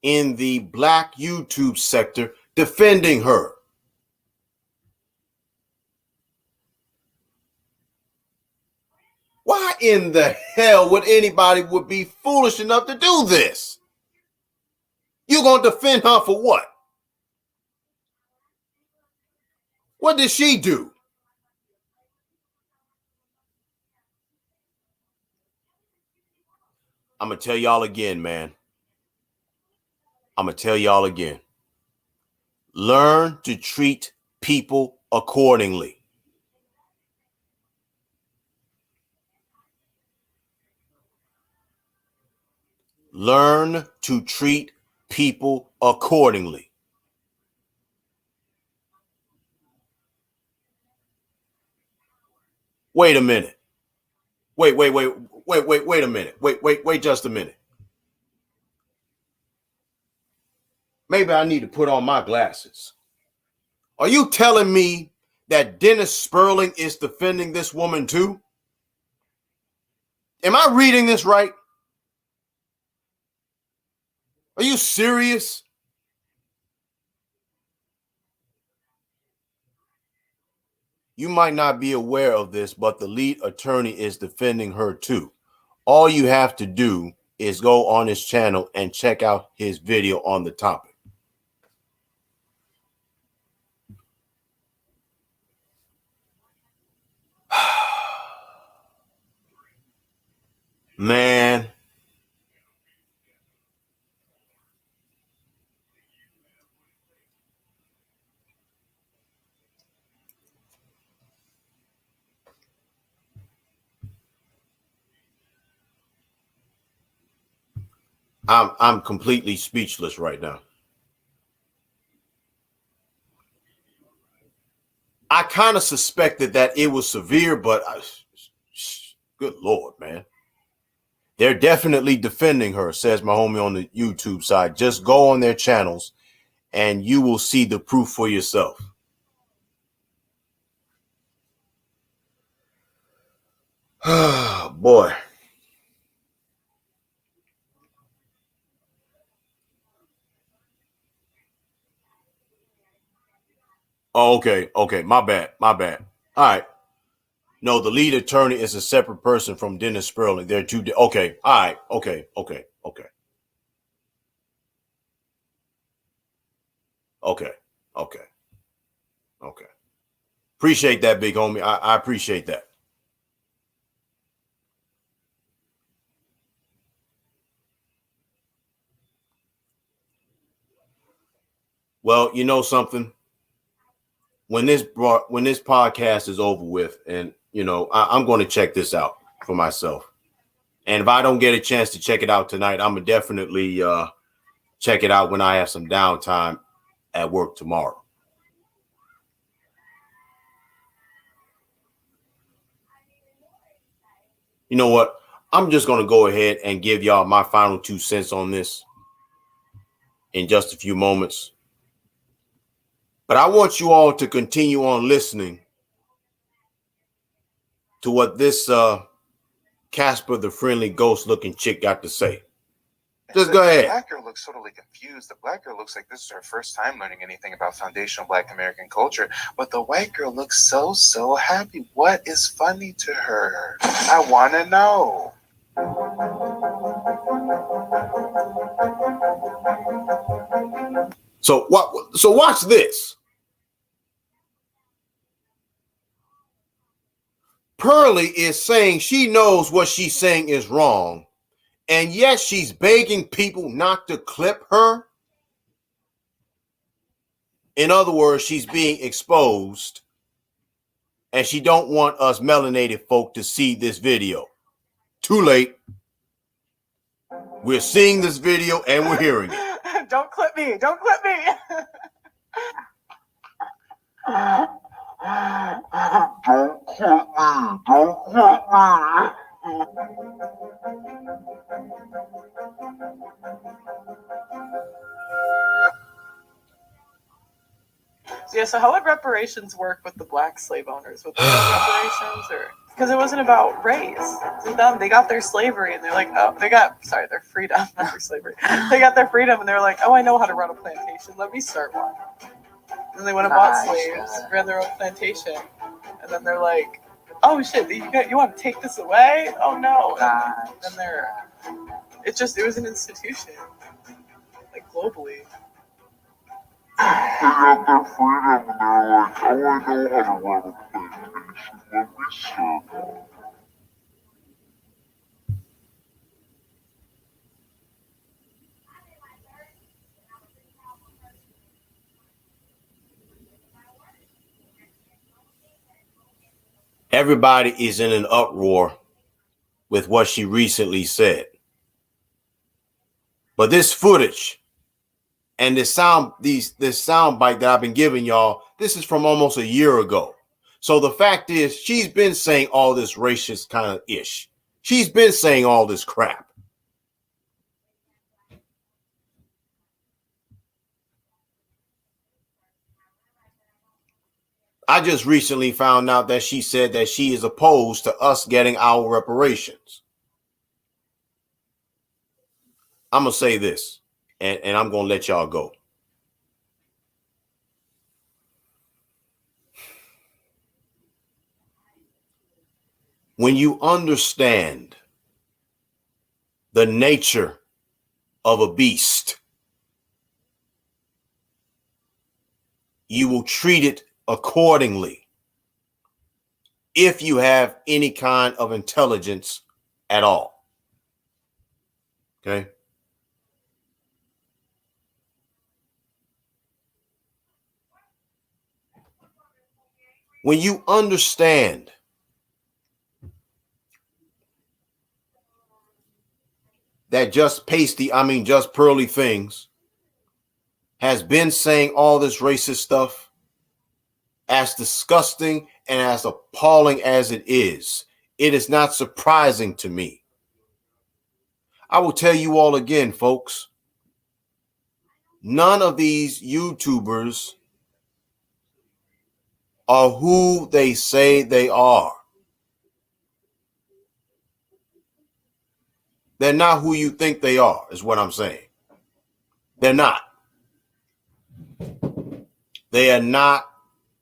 in the Black YouTube sector defending her. Why in the hell would anybody be foolish enough to do this? You gonna defend her for what? What did she do? I'm gonna tell y'all again, man. I'm gonna tell y'all again. Learn to treat people accordingly. Learn to treat people accordingly. Wait a minute. Wait a minute. Wait just a minute. Maybe I need to put on my glasses. Are you telling me that Dennis Sperling is defending this woman too? Am I reading this right? Are you serious? You might not be aware of this, but the lead attorney is defending her too. All you have to do is go on his channel and check out his video on the topic. Man. I'm completely speechless right now. I kind of suspected that it was severe, but good Lord, man. They're definitely defending her, says my homie on the YouTube side. Just go on their channels and you will see the proof for yourself. Boy. Oh, okay. My bad. All right. No, the lead attorney is a separate person from Dennis Sperling. They're two. Okay. All right. Okay. Appreciate that, big homie. I appreciate that. Well, you know something? When this podcast is over with, and I'm going to check this out for myself. And if I don't get a chance to check it out tonight, I'm going to definitely check it out when I have some downtime at work tomorrow. You know what? I'm just going to go ahead and give y'all my final 2 cents on this in just a few moments. But I want you all to continue on listening to what this Casper, the friendly ghost looking chick, got to say. Just go ahead. The black girl looks totally confused. The black girl looks like this is her first time learning anything about foundational Black American culture. But the white girl looks so happy. What is funny to her? I want to know. So watch this. Pearly is saying she knows what she's saying is wrong, and yet she's begging people not to clip her. In other words, she's being exposed, and she don't want us melanated folk to see this video. Too late. We're seeing this video and we're hearing it. Don't clip me. Don't clip me. Don't quit me. Don't quit me. Yeah, so how would reparations work with the black slave owners? With the reparations, or because it wasn't about race. To them, they got their slavery, and they're like, oh, their freedom, not their slavery. They got their freedom, and they're like, oh, I know how to run a plantation. Let me start one. And they went and bought slaves, ran their own plantation, and then they're like, oh shit, you want to take this away? Oh no! And then it was an institution, like globally. They got their freedom and they're like, oh, I know how to run a plantation. Let me start one. Everybody is in an uproar with what she recently said. But this footage and this sound bite that I've been giving y'all, this is from almost a year ago. So the fact is, she's been saying all this racist kind of ish. She's been saying all this crap. I just recently found out that she said that she is opposed to us getting our reparations. I'm going to say this, and I'm going to let y'all go. When you understand the nature of a beast, you will treat it accordingly if you have any kind of intelligence at all. Okay? When you understand that just Pearly things has been saying all this racist stuff, as disgusting and as appalling as it is not surprising to me. I will tell you all again, folks, none of these YouTubers are who they say they are. They're not who you think they are, is what I'm saying. They're not. They are not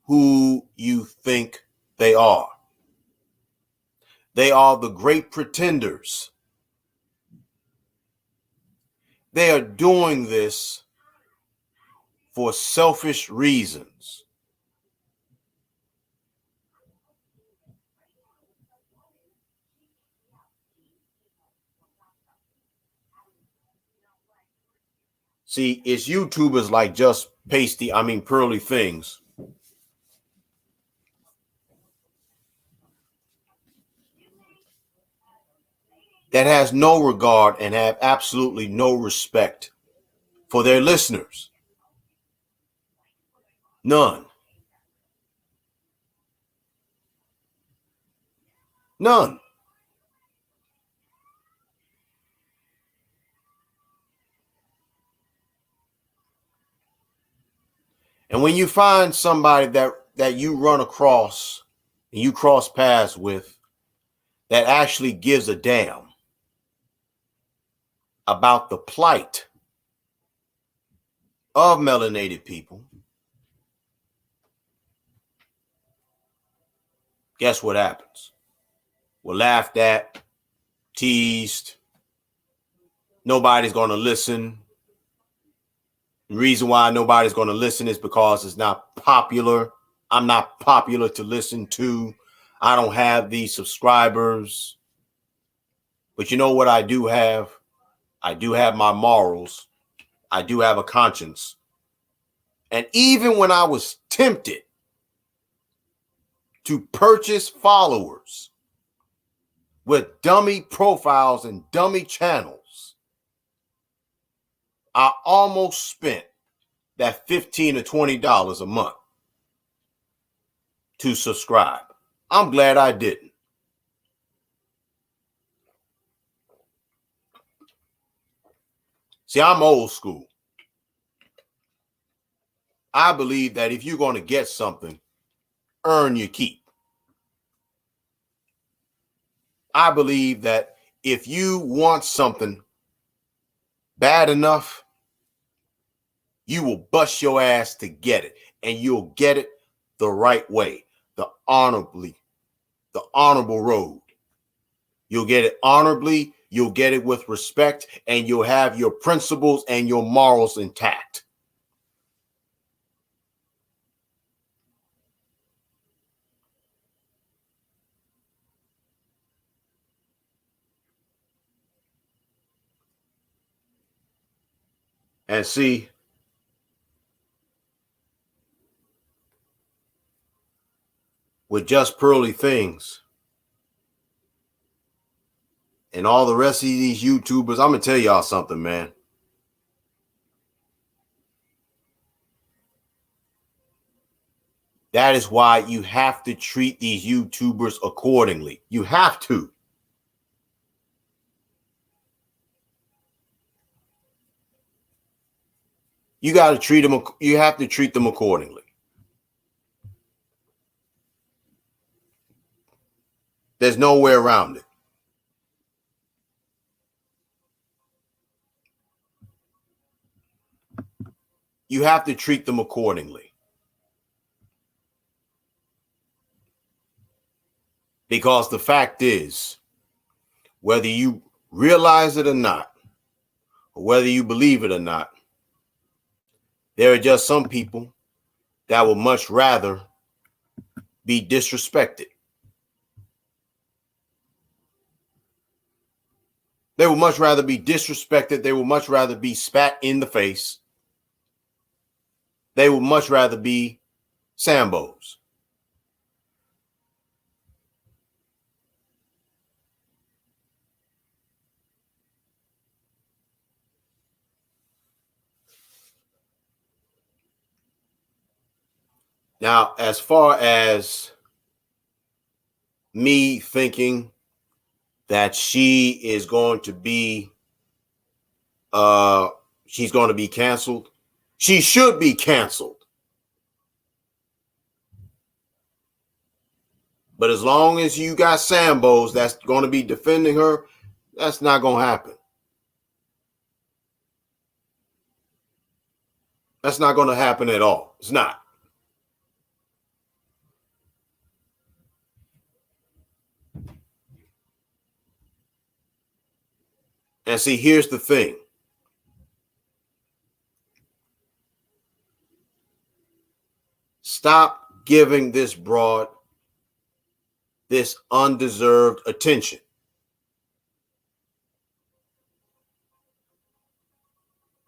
who you think they are. They are the great pretenders. They are doing this for selfish reasons. See, it's YouTubers like Just Pearly Things that has no regard and have absolutely no respect for their listeners. None. None. And when you find somebody that you run across and you cross paths with that actually gives a damn about the plight of melanated people, guess what happens? We're laughed at, teased. Nobody's going to listen. The reason why nobody's going to listen is because it's not popular. I'm not popular to listen to. I don't have these subscribers. But you know what I do have? I do have my morals. I do have a conscience. And even when I was tempted to purchase followers with dummy profiles and dummy channels, I almost spent that $15 or $20 a month to subscribe. I'm glad I didn't. See, I'm old school. I believe that if you're going to get something, earn your keep. I believe that if you want something bad enough, you will bust your ass to get it, and you'll get it the right way, the honorable road. You'll get it honorably, you'll get it with respect, and you'll have your principles and your morals intact. And see, with just Pearly things and all the rest of these YouTubers, I'm going to tell y'all something, man. That is why you have to treat these YouTubers accordingly. You have to. You got to treat them. You have to treat them accordingly. There's no way around it. You have to treat them accordingly. Because the fact is, whether you realize it or not, or whether you believe it or not, there are just some people that would much rather be disrespected. They would much rather be disrespected. They would much rather be spat in the face. They would much rather be Sambos. Now, as far as me thinking that she is going to be, she's going to be canceled, she should be canceled. But as long as you got Sambos that's going to be defending her, that's not going to happen. That's not going to happen at all. It's not. And see, here's the thing. Stop giving this broad this undeserved attention.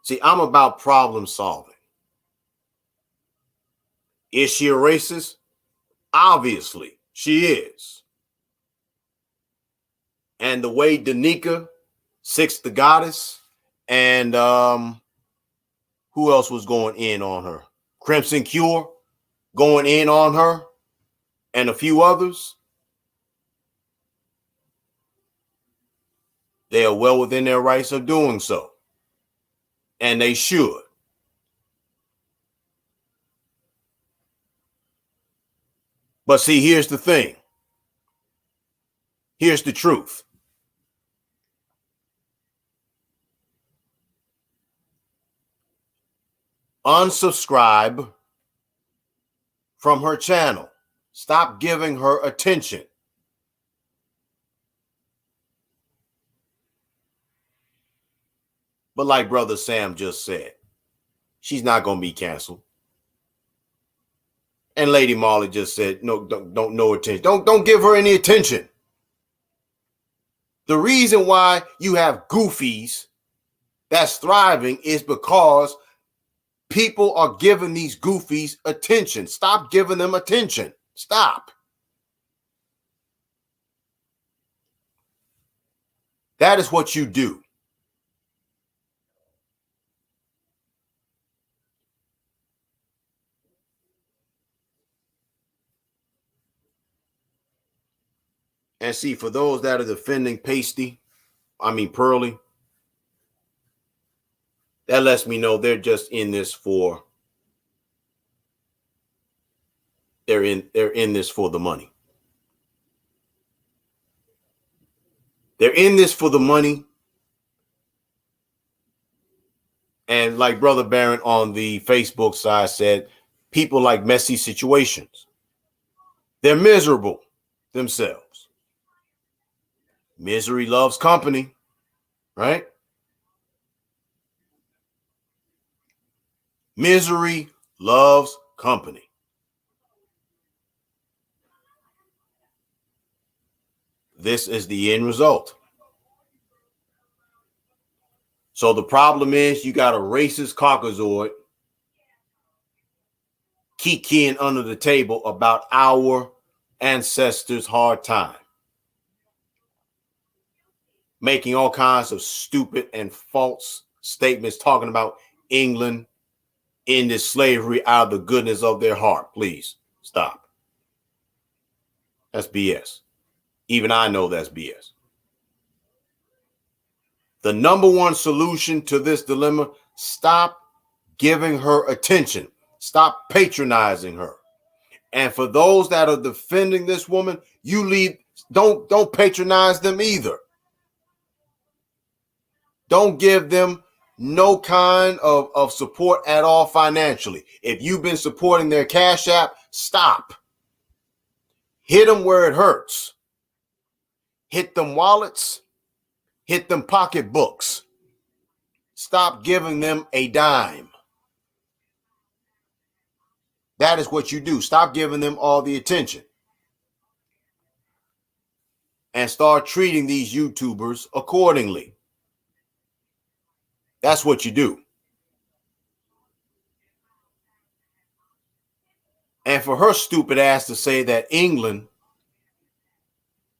See, I'm about problem solving. Is she a racist? Obviously, she is. And the way Danica, Six the Goddess, and who else was going in on her? Crimson Cure going in on her, and a few others. They are well within their rights of doing so. And they should. But see, here's the thing. Here's the truth. Unsubscribe from her channel. Stop giving her attention. But like Brother Sam just said, she's not going to be canceled. And Lady Marley just said, no, don't no attention. Don't give her any attention. The reason why you have goofies that's thriving is because people are giving these goofies attention. Stop giving them attention. Stop. That is what you do. And see, for those that are defending Pearly, that lets me know they're just in this for they're in this for the money. They're in this for the money. And like Brother Barron on the Facebook side said, people like messy situations. They're miserable themselves. Misery loves company, right? Misery loves company. This is the end result. So the problem is you got a racist Caucasoid kikiing under the table about our ancestors' hard time, making all kinds of stupid and false statements talking about England ended slavery out of the goodness of their heart. Please stop. That's BS. Even I know that's BS. The number one solution to this dilemma, stop giving her attention. Stop patronizing her. And for those that are defending this woman, don't patronize them either. Don't give them no kind of support at all financially. If you've been supporting their Cash App, stop. Hit them where it hurts. Hit them wallets. Hit them pocketbooks. Stop giving them a dime. That is what you do. Stop giving them all the attention. And start treating these YouTubers accordingly. That's what you do. And for her stupid ass to say that England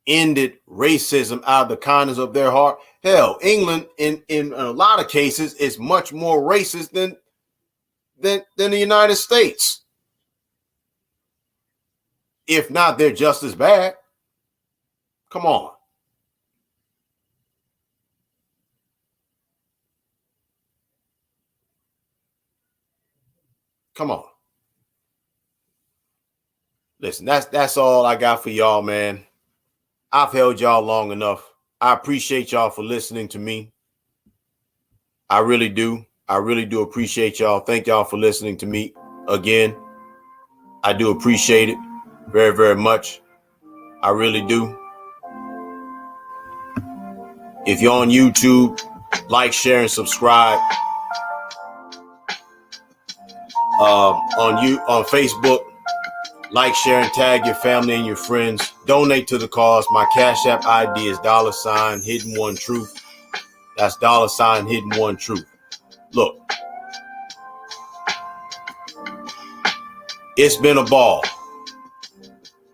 ended racism out of the kindness of their heart. Hell, England in a lot of cases is much more racist than the United States. If not, they're just as bad. Come on. Come on. Listen, that's all I got for y'all, man. I've held y'all long enough. I appreciate y'all for listening to me. I really do. I really do appreciate y'all. Thank y'all for listening to me again. I do appreciate it very, very much. I really do. If you're on YouTube, like, share, and subscribe. On Facebook, like, share, and tag your family and your friends. Donate to the cause. My Cash App ID is $Hidden1Truth. That's $Hidden1Truth. Look, it's been a ball,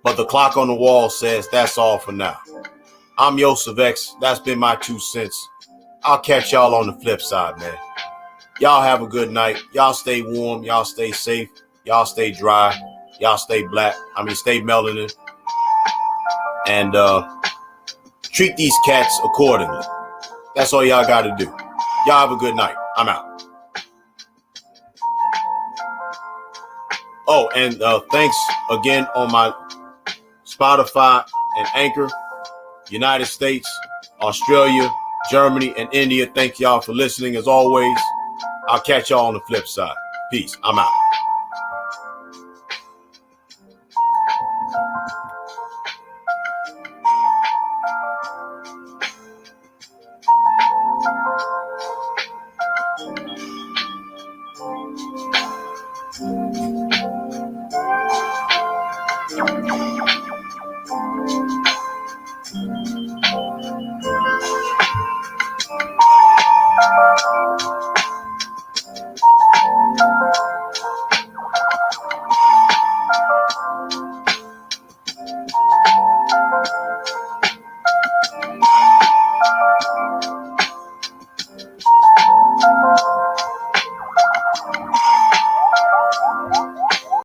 but the clock on the wall says that's all for now. I'm Yosef X. That's been my 2 cents. I'll catch y'all on the flip side, man. Y'all have a good night. Y'all stay warm. Y'all stay safe. Y'all stay dry. Y'all stay black. Stay melanin. And treat these cats accordingly. That's all y'all got to do. Y'all have a good night. I'm out. Oh, and thanks again on my Spotify and Anchor, United States, Australia, Germany, and India. Thank y'all for listening as always. I'll catch y'all on the flip side. Peace. I'm out.